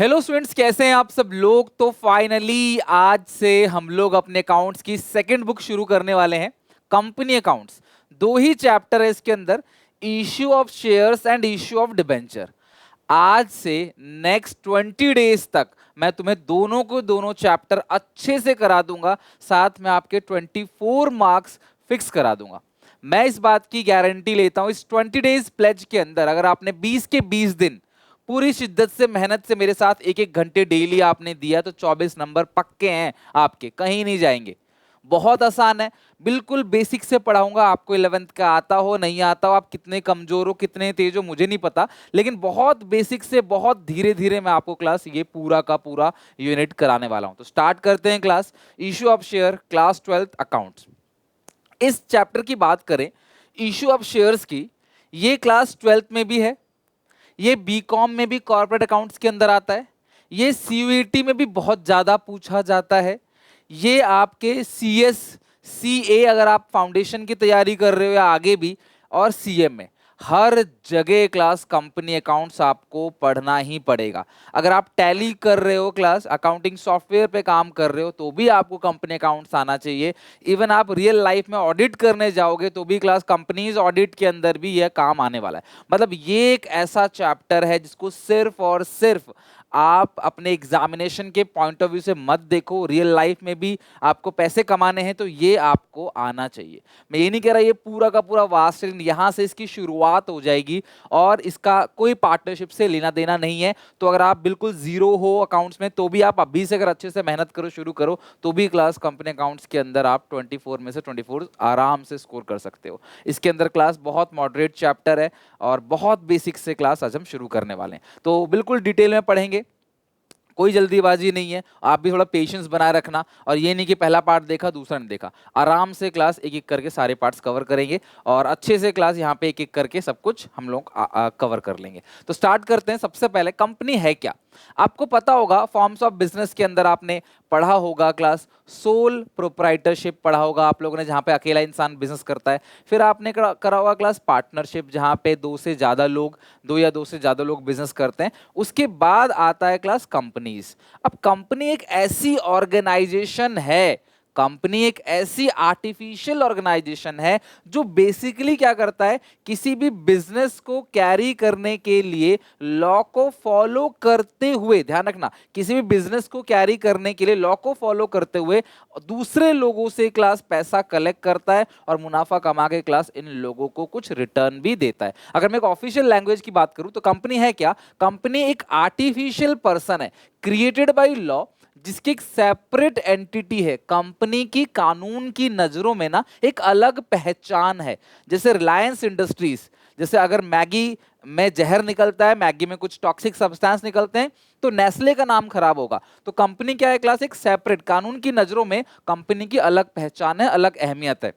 Hello students, कैसे हैं आप सब लोग। तो फाइनली आज से हम लोग अपने अकाउंट्स की सेकंड बुक शुरू करने वाले हैं, कंपनी अकाउंट्स। दो ही चैप्टर है इसके अंदर, issue of shares and issue of debenture. आज से नेक्स्ट 20 डेज तक मैं तुम्हें दोनों को दोनों चैप्टर अच्छे से करा दूंगा, साथ में आपके 24 मार्क्स फिक्स करा दूंगा। मैं इस बात की गारंटी लेता हूं, इस 20 डेज प्लेज के अंदर अगर आपने 20 के 20 दिन पूरी शिद्दत से मेहनत से मेरे साथ एक एक घंटे डेली आपने दिया तो 24 नंबर पक्के हैं आपके, कहीं नहीं जाएंगे। बहुत आसान है, बिल्कुल बेसिक से पढ़ाऊंगा आपको। 11th का आता हो नहीं आता हो, आप कितने कमजोर हो कितने तेज हो मुझे नहीं पता, लेकिन बहुत बेसिक से बहुत धीरे धीरे मैं आपको क्लास ये पूरा का पूरा यूनिट कराने वाला हूं। तो स्टार्ट करते हैं class. Issue of share, class 12th accounts. इस चैप्टर की बात करें इश्यू ऑफ शेयर्स की, ये क्लास 12th में भी है, ये बीकॉम में भी कॉर्पोरेट अकाउंट्स के अंदर आता है, ये सीयूईटी में भी बहुत ज्यादा पूछा जाता है, ये आपके सीएस सीए अगर आप फाउंडेशन की तैयारी कर रहे हो या आगे भी, और सीएम में हर जगह क्लास कंपनी अकाउंट्स आपको पढ़ना ही पड़ेगा। अगर आप टैली कर रहे हो, क्लास अकाउंटिंग सॉफ्टवेयर पे काम कर रहे हो, तो भी आपको कंपनी अकाउंट्स आना चाहिए। इवन आप रियल लाइफ में ऑडिट करने जाओगे तो भी क्लास कंपनीज ऑडिट के अंदर भी यह काम आने वाला है। मतलब ये एक ऐसा चैप्टर है जिसको सिर्फ और सिर्फ आप अपने एग्जामिनेशन के पॉइंट ऑफ व्यू से मत देखो, रियल लाइफ में भी आपको पैसे कमाने हैं तो ये आपको आना चाहिए। मैं ये नहीं कह रहा ये पूरा का पूरा वास्ट, यहां से इसकी शुरुआत हो जाएगी और इसका कोई पार्टनरशिप से लेना देना नहीं है। तो अगर आप बिल्कुल जीरो हो अकाउंट्स में तो भी आप अभी से अगर अच्छे से मेहनत करो, शुरू करो, तो भी क्लास कंपनी अकाउंट्स के अंदर आप 24 में से 24 आराम से स्कोर कर सकते हो। इसके अंदर क्लास बहुत मॉडरेट चैप्टर है और बहुत बेसिक से क्लास आज हम शुरू करने वाले हैं, तो बिल्कुल डिटेल में पढ़ेंगे, कोई जल्दीबाजी नहीं है। आप भी थोड़ा पेशेंस बनाए रखना, और ये नहीं कि पहला पार्ट देखा दूसरा नहीं देखा। आराम से क्लास एक एक करके सारे पार्ट्स कवर करेंगे और अच्छे से क्लास यहाँ पे एक एक करके सब कुछ हम लोग कवर कर लेंगे। तो स्टार्ट करते हैं। सबसे पहले कंपनी है क्या, आपको पता होगा। फॉर्म्स ऑफ बिजनेस के अंदर आपने पढ़ा होगा क्लास सोल प्रोप्राइटरशिप पढ़ा होगा आप लोगों ने, जहां पे अकेला इंसान बिजनेस करता है। फिर आपने करा होगा क्लास पार्टनरशिप, जहां पे दो या दो से ज्यादा लोग बिजनेस करते हैं। उसके बाद आता है क्लास कंपनीज। अब कंपनी एक ऐसी ऑर्गेनाइजेशन है, कंपनी एक ऐसी आर्टिफिशियल ऑर्गेनाइजेशन है जो बेसिकली क्या करता है, किसी भी बिजनेस को कैरी करने के लिए लॉ को फॉलो करते हुए, ध्यान रखना, किसी भी बिजनेस को कैरी करने के लिए लॉ को फॉलो करते हुए दूसरे लोगों से क्लास पैसा कलेक्ट करता है और मुनाफा कमा के क्लास इन लोगों को कुछ रिटर्न भी देता है। अगर मैं एक ऑफिशियल लैंग्वेज की बात करूं तो कंपनी है क्या, कंपनी एक आर्टिफिशियल पर्सन है क्रिएटेड बाय लॉ, जिसकी एक सेपरेट एंटिटी है। कंपनी की कानून की नजरों में ना एक अलग पहचान है। जैसे रिलायंस इंडस्ट्रीज, जैसे अगर मैगी में जहर निकलता है, मैगी में कुछ टॉक्सिक सब्सटेंस निकलते हैं, तो नेस्ले का नाम खराब होगा। तो कंपनी क्या है क्लास, एक सेपरेट, कानून की नजरों में कंपनी की अलग पहचान है, अलग अहमियत है।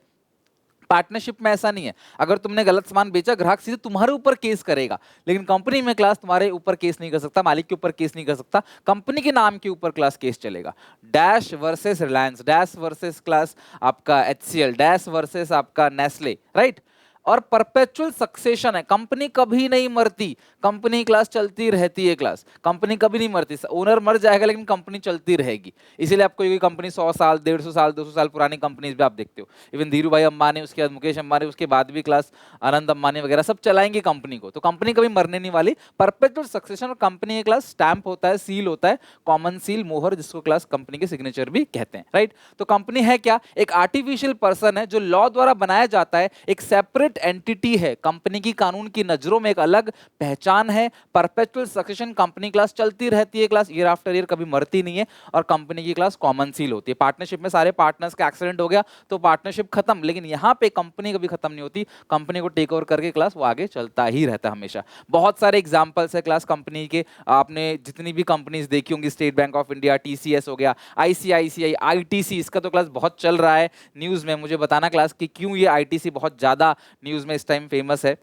पार्टनरशिप में ऐसा नहीं है, अगर तुमने गलत सामान बेचा ग्राहक सीधे तुम्हारे ऊपर केस करेगा, लेकिन कंपनी में क्लास तुम्हारे ऊपर केस नहीं कर सकता, मालिक के ऊपर केस नहीं कर सकता, कंपनी के नाम के ऊपर क्लास केस चलेगा। Dash versus Reliance, dash versus class आपका एचसीएल, डैश वर्सेस आपका नेस्ले, राइट। और परपेचुअल सक्सेशन है, कंपनी कभी नहीं मरती, कंपनी क्लास चलती रहती है। क्लास कंपनी कभी नहीं मरती, ओनर मर जाएगा लेकिन कंपनी चलती रहेगी। इसीलिए आपको ये कंपनी 100 साल 150 साल 200 साल पुरानी कंपनीज भी आप देखते हो। इवन धीरू भाई अंबानी, उसके बाद मुकेश अंबानी, उसके बाद भी क्लास आनंद अंबानी वगैरह सब चलाएंगे कंपनी को। तो कंपनी कभी मरने नहीं वाली। परपेचुअल सक्सेशन और कंपनी का क्लास स्टैंप होता है, सील होता है, कॉमन सील, मोहर, जिसको क्लास कंपनी के सिग्नेचर भी कहते हैं, राइट। तो कंपनी है क्या, एक आर्टिफिशियल पर्सन है जो लॉ द्वारा बनाया जाता है, एक सेपरेट एंटिटी है, कंपनी की कानून की नजरों में एक अलग पहचान है। परपेचुअल सक्सेशन, कंपनी क्लास चलती रहती है, क्लास ईयर आफ्टर ईयर कभी मरती नहीं है, और कंपनी की क्लास कॉमन सील होती है। पार्टनरशिप में सारे पार्टनर्स का एक्सीडेंट हो गया तो पार्टनरशिप खत्म, लेकिन यहां पे कंपनी कभी खत्म नहीं होती, कंपनी को टेक ओवर करके क्लास वो आगे चलता ही रहता है हमेशा। बहुत सारे एग्जांपल्स है क्लास कंपनी के, आपने जितनी भी कंपनीज देखी होंगी, state bank of India, TCS हो गया, आईसीआईसीआई, आईटीसी, इसका तो क्लास बहुत चल रहा है न्यूज में। मुझे बताना क्लास कि क्यों ये आईटीसी बहुत ज्यादा न्यूज में इस टाइम फेमस है।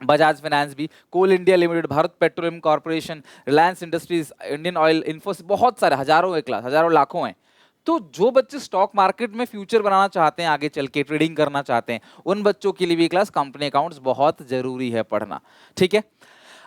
बजाज फाइनेंस भी, coal India limited, Bharat petroleum corporation, Reliance industries, Indian oil, Infosys, बहुत सारे, हजारों है क्लास, हजारों लाखों हैं। तो जो बच्चे स्टॉक मार्केट में फ्यूचर बनाना चाहते हैं, आगे चल के ट्रेडिंग करना चाहते हैं, उन बच्चों के लिए भी क्लास कंपनी अकाउंट्स बहुत जरूरी है पढ़ना, ठीक है।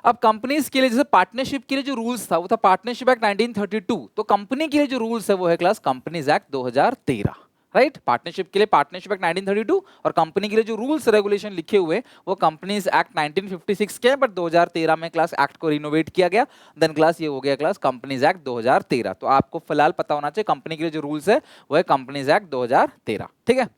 अब कंपनीज के लिए जैसे पार्टनरशिप के लिए जो रूल्स था वो था पार्टनरशिप एक्ट 1932, तो कंपनी के लिए जो रूल्स है वो है class companies act 2013, right. Partnership के लिए पार्टनरशिप एक्ट 1932 और कंपनी के लिए जो रूल्स रेगुलेशन लिखे हुए वो कंपनीज एक्ट 1956 के हैं, बट 2013 में क्लास एक्ट को रिनोवेट किया गया, देन क्लास ये हो गया क्लास कंपनीज एक्ट 2013। तो आपको फिलहाल पता होना चाहिए कंपनी के लिए जो रूल्स है वो है कंपनीज एक्ट 2013, ठीक है।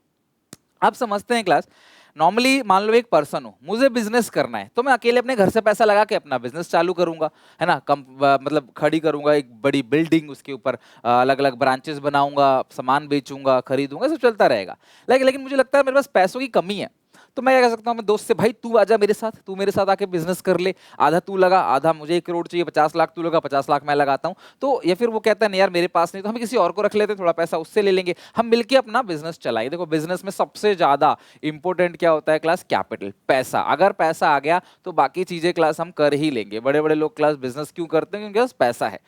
अब समझते हैं क्लास, नॉर्मली मान लो एक पर्सन हो, मुझे बिजनेस करना है, तो मैं अकेले अपने घर से पैसा लगा के अपना बिजनेस चालू करूंगा, है ना। मतलब खड़ी करूंगा एक बड़ी बिल्डिंग, उसके ऊपर अलग अलग ब्रांचेस बनाऊंगा, सामान बेचूंगा, खरीदूंगा, सब चलता रहेगा। लेकिन मुझे लगता है मेरे पास पैसों की कमी है, तो मैं क्या कर सकता हूँ, मैं दोस्त से, भाई तू आजा मेरे साथ, तू मेरे साथ आके बिजनेस कर ले, आधा तू लगा, आधा मुझे 1 करोड़ चाहिए, 50 लाख तू लगा, 50 लाख मैं लगाता हूँ। तो या फिर वो कहता है नहीं यार मेरे पास नहीं, तो हम किसी और को रख लेते, थोड़ा पैसा उससे ले लेंगे, हम मिलके अपना बिजनेस चलाएंगे। देखो बिजनेस में सबसे ज्यादा इंपॉर्टेंट क्या होता है क्लास, कैपिटल, पैसा। अगर पैसा आ गया तो बाकी चीजें क्लास हम कर ही लेंगे। बड़े बड़े लोग क्लास बिजनेस क्यों करते हैं, क्योंकि पास पैसा है।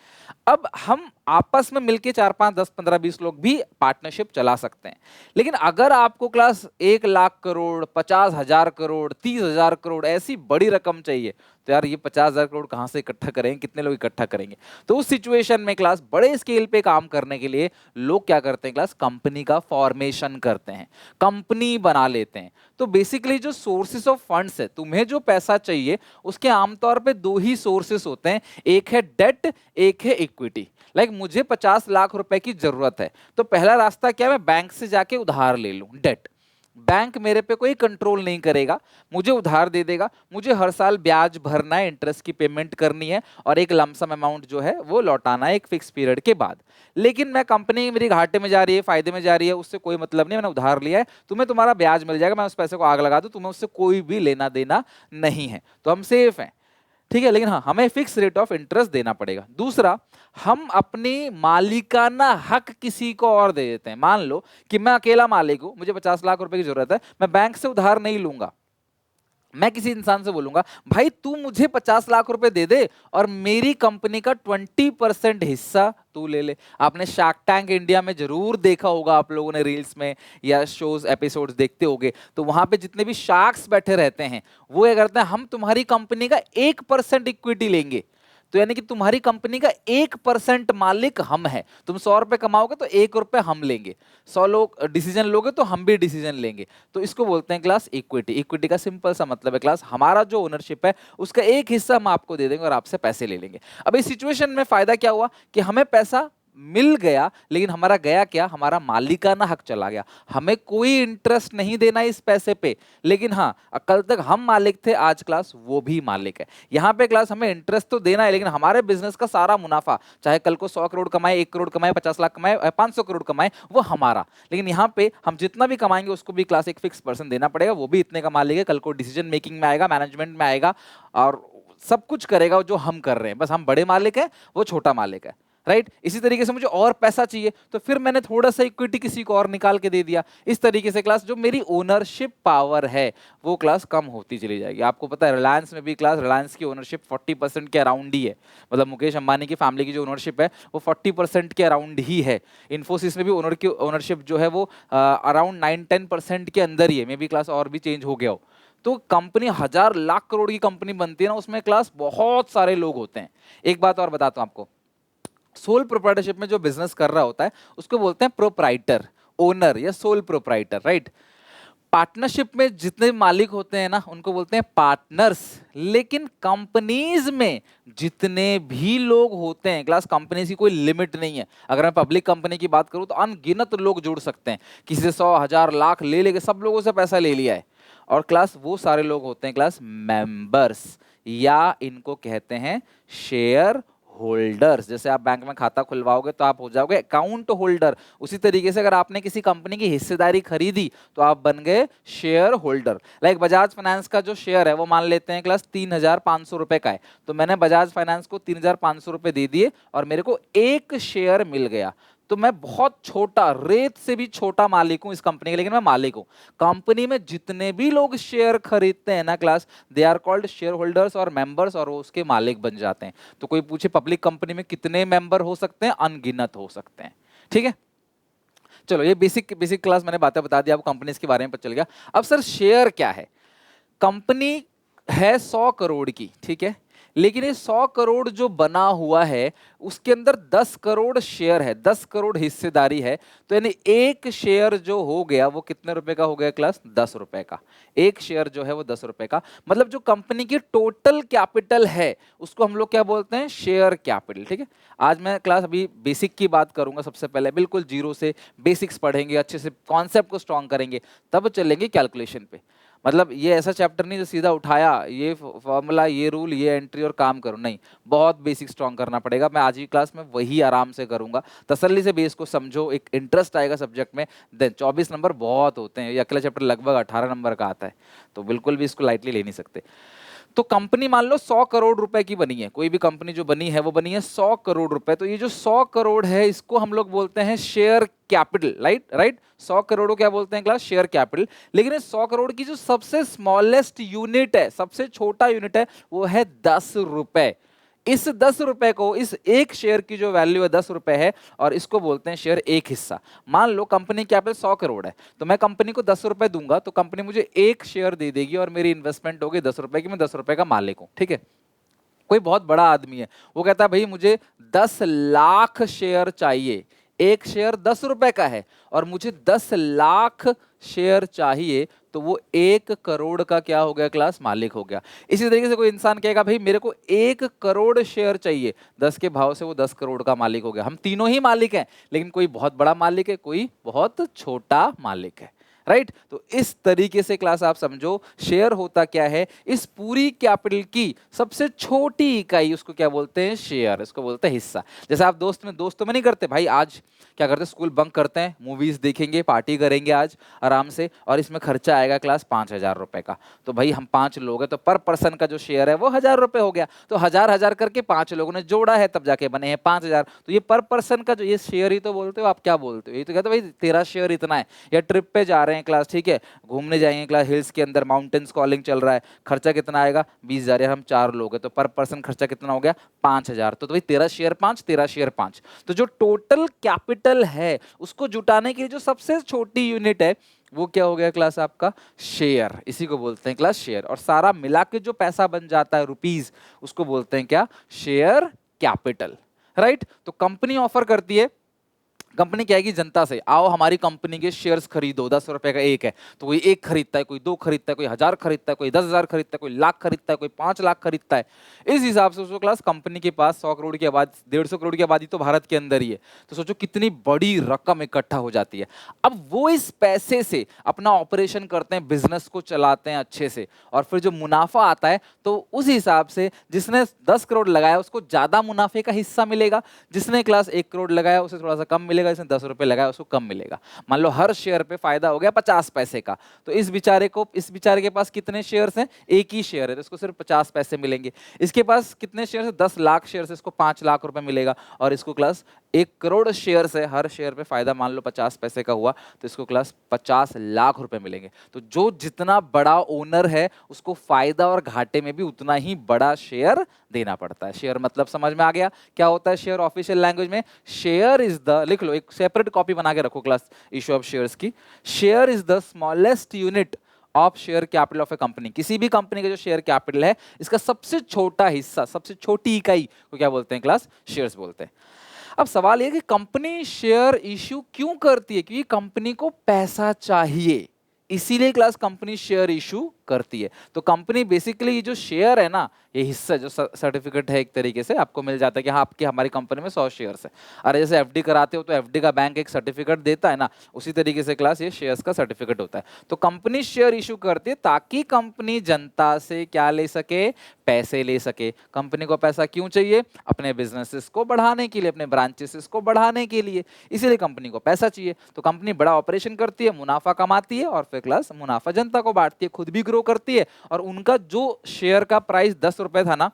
अब हम आपस में मिलके 4, 5, 10, 15, 20 लोग भी पार्टनरशिप चला सकते हैं। लेकिन अगर आपको क्लास 1 लाख करोड़, 50,000 करोड़, 30,000 करोड़ ऐसी बड़ी रकम चाहिए, तो यार ये 50,000 करोड़ कहां से इकट्ठा करेंगे, कितने लोग इकट्ठा करेंगे। तो उस सिचुएशन में क्लास बड़े स्केल पे काम करने के लिए लोग क्या करते हैं क्लास, कंपनी का फॉर्मेशन करते हैं, कंपनी बना लेते हैं। तो बेसिकली जो सोर्सेस ऑफ फंड्स है, तुम्हें जो पैसा चाहिए उसके आमतौर पे 2 ही सोर्सेस होते हैं, एक है डेट, एक है इक्विटी। मुझे 50 लाख रुपए की जरूरत है, तो पहला रास्ता क्या है, मैं बैंक से जाके उधार ले लूं, डेट। बैंक मेरे पे कोई कंट्रोल नहीं करेगा, मुझे उधार दे देगा, मुझे हर साल ब्याज भरना है, इंटरेस्ट की पेमेंट करनी है, और एक लमसम अमाउंट जो है वो लौटाना है एक फिक्स पीरियड के बाद। लेकिन मैं कंपनी मेरी घाटे में जा रही है, फायदे में जा रही है, उससे कोई मतलब नहीं, मैंने उधार लिया है, तुम्हें तुम्हारा ब्याज मिल जाएगा, मैं उस पैसे को आग लगा दूं, तुम्हें उससे कोई भी लेना देना नहीं है, तो हम सेफ हैं, ठीक है। लेकिन हाँ, हमें फिक्स रेट ऑफ इंटरेस्ट देना पड़ेगा। दूसरा, हम अपनी मालिकाना हक किसी को और दे देते हैं। मान लो कि मैं अकेला मालिक हूं, मुझे 50 लाख रुपए की जरूरत है, मैं बैंक से उधार नहीं लूंगा, मैं किसी इंसान से बोलूंगा भाई तू मुझे 50 लाख रुपए दे दे और मेरी कंपनी का 20% हिस्सा तू ले ले। आपने शार्क टैंक इंडिया में जरूर देखा होगा, आप लोगों ने रील्स में या शोज एपिसोड्स देखते होंगे, तो वहां पे जितने भी शार्क्स बैठे रहते हैं वो क्या करते हैं, हम तुम्हारी कंपनी का 1% इक्विटी लेंगे, तो यानी कि तुम्हारी कंपनी का 1% मालिक हम है। तुम 100 रुपए कमाओगे तो 1 रुपए हम लेंगे, 100 लोग डिसीजन लोगे तो हम भी डिसीजन लेंगे। तो इसको बोलते हैं क्लास इक्विटी। इक्विटी का सिंपल सा मतलब है क्लास, हमारा जो ओनरशिप है उसका एक हिस्सा हम आपको दे देंगे और आपसे पैसे ले लेंगे। अब इस सिचुएशन में फायदा क्या हुआ कि हमें पैसा मिल गया, लेकिन हमारा गया क्या, हमारा मालिकाना हक चला गया। हमें कोई इंटरेस्ट नहीं देना इस पैसे पे, लेकिन हाँ कल तक हम मालिक थे, आज क्लास वो भी मालिक है। यहाँ पे क्लास हमें इंटरेस्ट तो देना है, लेकिन हमारे बिजनेस का सारा मुनाफा, चाहे कल को 100 करोड़ कमाए, 1 करोड़ कमाए, 50 लाख कमाए, 500 करोड़ कमाए, वो हमारा। लेकिन यहाँ पे हम जितना भी कमाएंगे उसको भी क्लास एक फिक्स % देना पड़ेगा, वो भी इतने का मालिक है, कल को डिसीजन मेकिंग में आएगा, मैनेजमेंट में आएगा और सब कुछ करेगा जो हम कर रहे हैं। बस हम बड़े मालिक है, वो छोटा मालिक है, राइट। इसी तरीके से मुझे और पैसा चाहिए तो फिर मैंने थोड़ा सा इक्विटी किसी को और निकाल के दे दिया। इस तरीके से क्लास जो मेरी ओनरशिप पावर है वो क्लास कम होती चली जाएगी। आपको पता है रिलायंस में भी क्लास, रिलायंस की ओनरशिप 40% के अराउंड ही है, मतलब मुकेश अंबानी की फैमिली की जो ओनरशिप है वो 40% के अराउंड ही है। इन्फोसिस में भी ओनरशिप जो है वो अराउंड 9-10% के अंदर ही है, मे बी क्लास और भी चेंज हो गया हो। तो कंपनी 1000 लाख करोड़ की कंपनी बनती है ना, उसमें क्लास बहुत सारे लोग होते हैं। एक बात और बताता हूं आपको, सोल प्रोप्राइटरशिप में जो बिजनेस कर रहा होता है उसको बोलते हैं प्रोप्राइटर, ओनर या सोल प्रोप्राइटर, राइट। पार्टनरशिप में जितने मालिक होते हैं ना उनको बोलते हैं पार्टनर्स। लेकिन कंपनीज में जितने भी लोग होते हैं क्लास, कंपनीज की कोई लिमिट नहीं है। अगर मैं पब्लिक कंपनी की बात करूं तो अनगिनत लोग जुड़ सकते हैं, किसी से 100, 1000, लाख ले लेके सब लोगों से पैसा ले लिया है। और क्लास वो सारे लोग होते हैं क्लास मेंबर्स, या इनको कहते हैं शेयर होल्डर्स। जैसे आप बैंक में खाता खुलवाओगे तो आप हो जाओगे अकाउंट होल्डर, उसी तरीके से अगर आपने किसी कंपनी की हिस्सेदारी खरीदी तो आप बन गए share holder. Like Bajaj finance का जो शेयर है वो मान लेते हैं क्लास 3,500 रुपए का है, तो मैंने बजाज फाइनेंस को 3,500 रुपए दे दिए और मेरे को एक शेयर मिल गया, तो मैं बहुत छोटा, रेत से भी छोटा मालिक हूं इस कंपनी के, लेकिन मैं मालिक हूं। कंपनी में जितने भी लोग शेयर खरीदते हैं ना class, they are called shareholders और मेंबर्स, और वो उसके मालिक बन जाते हैं। तो कोई पूछे पब्लिक कंपनी में कितने मेंबर हो सकते हैं, अनगिनत हो सकते हैं, ठीक है। चलो ये बेसिक क्लास मैंने बातें बता दी आपको, कंपनीज के बारे में पता चल गया। अब सर शेयर क्या है। कंपनी है 100 करोड़ की, ठीक है, लेकिन ये 100 करोड़ जो बना हुआ है उसके अंदर 10 करोड़ शेयर है, 10 करोड़ हिस्सेदारी है। तो यानी एक शेयर जो हो गया वो कितने रुपए का हो गया क्लास? 10 रुपए का। एक शेयर जो है वो 10 रुपए का, मतलब जो कंपनी की टोटल कैपिटल है उसको हम लोग क्या बोलते हैं? Share capital. ठीक है, आज मैं क्लास अभी बेसिक की बात करूंगा सबसे पहले, बिल्कुल जीरो से बेसिक्स पढ़ेंगे, अच्छे से कॉन्सेप्ट को स्ट्रॉन्ग करेंगे, तब चलेंगे कैलकुलेशन पे। मतलब ये ऐसा चैप्टर नहीं जो सीधा उठाया ये फॉर्मूला, ये रूल, ये एंट्री और काम करो, नहीं, बहुत बेसिक स्ट्रॉन्ग करना पड़ेगा। मैं आज की क्लास में वही आराम से करूंगा, तसल्ली से बेस को समझो, एक इंटरेस्ट आएगा सब्जेक्ट में। देन 24 नंबर बहुत होते हैं, ये अगला चैप्टर लगभग 18 नंबर का आता है, तो बिल्कुल भी इसको लाइटली ले नहीं सकते। तो कंपनी मान लो 100 करोड़ रुपए की बनी है, कोई भी कंपनी जो बनी है वो बनी है 100 करोड़ रुपए। तो ये जो 100 करोड़ है इसको हम लोग बोलते हैं शेयर कैपिटल, राइट। 100 करोड़ को क्या बोलते हैं क्लास? Share capital. लेकिन इस 100 करोड़ की जो सबसे स्मॉलेस्ट यूनिट है, सबसे छोटा यूनिट है, वो है 10 रुपए। इस 10 रुपए को, इस एक शेयर की जो वैल्यू है 10 रुपए है, और इसको बोलते हैं शेयर एक हिस्सा। मान लो कंपनी कैपिटल 100 करोड़ है, तो मैं कंपनी को 10 रुपए दूंगा तो कंपनी मुझे एक शेयर दे देगी और मेरी इन्वेस्टमेंट होगी 10 रुपए की, मैं 10 रुपए का मालिक हूं। ठीक है, कोई बहुत बड़ा आदमी है, वो कहता है भाई मुझे 10 लाख शेयर चाहिए, एक शेयर 10 रुपए का है और मुझे 10 लाख शेयर चाहिए, तो वो 1 करोड़ का क्या हो गया क्लास? मालिक हो गया। इसी तरीके से कोई इंसान कहेगा भाई मेरे को 1 करोड़ शेयर चाहिए, 10 के भाव से वो 10 करोड़ का मालिक हो गया। हम तीनों ही मालिक हैं, लेकिन कोई बहुत बड़ा मालिक है, कोई बहुत छोटा मालिक है, राइट। तो इस तरीके से क्लास आप समझो शेयर होता क्या है, इस पूरी कैपिटल की सबसे छोटी इकाई, उसको क्या बोलते हैं? शेयर, इसको बोलते हैं हिस्सा। जैसे आप दोस्तों में नहीं करते भाई, आज क्या करते हैं? स्कूल बंक करते हैं, मूवीज देखेंगे, पार्टी करेंगे आज आराम से, और इसमें खर्चा आएगा क्लास 5,000 रुपए का। तो भाई हम 5 लोग हैं, तो पर पर्सन का जो शेयर है वो 1,000 रुपए हो गया। तो 1,000 करके 5 लोगों ने जोड़ा है, तब जाके बने हैं 5,000। तो ये पर पर्सन का जो ये शेयर ही तो बोलते हो आप, क्या बोलते हो? ये तो कहते हो भाई तेरा शेयर इतना है, या ट्रिप पे जा रहे हैं क्लास, ठीक है, घूमने जाएंगे क्लास, हिल्स के अंदर माउंटेन्स कॉलिंग चल रहा है, खर्चा कितना आएगा? 20,000। यार हम 4 लोग हैं, तो पर पर्सन खर्चा कितना हो गया? 5,000। तो भाई तेरा शेयर 5, तेरा शेयर 5। तो जो टोटल कैपिटल है उसको जुटाने के लिए जो सबसे छोटी यूनिट है वो क्या हो गया क्लास? आपका शेयर। इसी को बोलते हैं क्लास शेयर। और सारा मिला के जो पैसा बन जाता है रुपीज, उसको बोलते हैं क्या? Share capital, right. तो कंपनी ऑफर करती है, कंपनी कहेगी जनता से आओ हमारी कंपनी के शेयर्स खरीदो, 10 रुपए का एक है, तो कोई 1 खरीदता है, कोई 2 खरीदता है, कोई 1,000 खरीदता है, कोई 10,000 खरीदता है, कोई लाख खरीदता है, कोई 5 लाख खरीदता है। इस हिसाब से उसको क्लास कंपनी के पास 100 करोड़ की आबादी, 150 करोड़ की आबादी तो भारत के अंदर ही है, तो सोचो कितनी बड़ी रकम इकट्ठा हो जाती है। अब वो इस पैसे से अपना ऑपरेशन करते हैं, बिजनेस को चलाते हैं अच्छे से, और फिर जो मुनाफा आता है तो उस हिसाब से जिसने 10 करोड़ लगाया उसको ज्यादा मुनाफे का हिस्सा मिलेगा, जिसने क्लास 1 करोड़ लगाया उसे थोड़ा सा कम मिलेगा, इसने 10 रुपए लगाया उसको कम मिलेगा। मान लो हर शेयर पे फायदा हो गया 50 पैसे का, तो इस बेचारे के पास कितने शेयर्स हैं? एक ही शेयर है, तो इसको सिर्फ 50 पैसे मिलेंगे। इसके पास कितने शेयर है? 10 लाख शेयर है, इसको 5 लाख रुपए मिलेगा। और इसको क्लास 1 करोड़ शेयर है, हर शेयर पे फायदा मान लो 50 पैसे का हुआ, तो इसको क्लास 50 लाख रुपए मिलेंगे। तो जो जितना बड़ा ओनर है उसको फायदा और घाटे में भी उतना ही बड़ा शेयर देना पड़ता है। शेयर मतलब समझ में आ गया क्या होता है शेयर? ऑफिशियल लैंग्वेज में शेयर इज द, लिख लो, एक सेपरेट कॉपी बना के रखो क्लास इशू ऑफ शेयर्स की। Share is the smallest unit of share capital of A company. किसी भी कंपनी का जो शेयर कैपिटल है इसका सबसे छोटा हिस्सा, सबसे छोटी इकाई को क्या बोलते हैं क्लास? शेयर्स बोलते हैं। अब सवाल यह कि कंपनी शेयर इश्यू क्यों करती है? क्योंकि कंपनी को पैसा चाहिए, इसीलिए क्लास कंपनी शेयर इशू करती है। तो कंपनी बेसिकली ये जो शेयर है ना, ये हिस्सा जो सर्टिफिकेट है, एक तरीके से आपको मिल जाता है कि हाँ आपकी हमारी कंपनी में 100 शेयर्स है। अरे जैसे एफडी कराते हो तो एफडी का बैंक एक सर्टिफिकेट देता है ना, उसी तरीके से क्लास ये शेयर्स का सर्टिफिकेट होता है। तो कंपनी शेयर इशू करती है ताकि कंपनी जनता से क्या ले सके? पैसे ले सके। कंपनी को पैसा क्यों चाहिए? अपने बिजनेसेस को बढ़ाने के लिए, अपने ब्रांचेस को बढ़ाने के लिए, इसीलिए कंपनी को पैसा चाहिए। तो कंपनी बड़ा ऑपरेशन करती है, मुनाफा कमाती है, और फिर क्लास मुनाफा जनता को बांटती है, खुद भी ग्रो करती है। और उनका जो शेयर का प्राइस 10 रुपए था ना,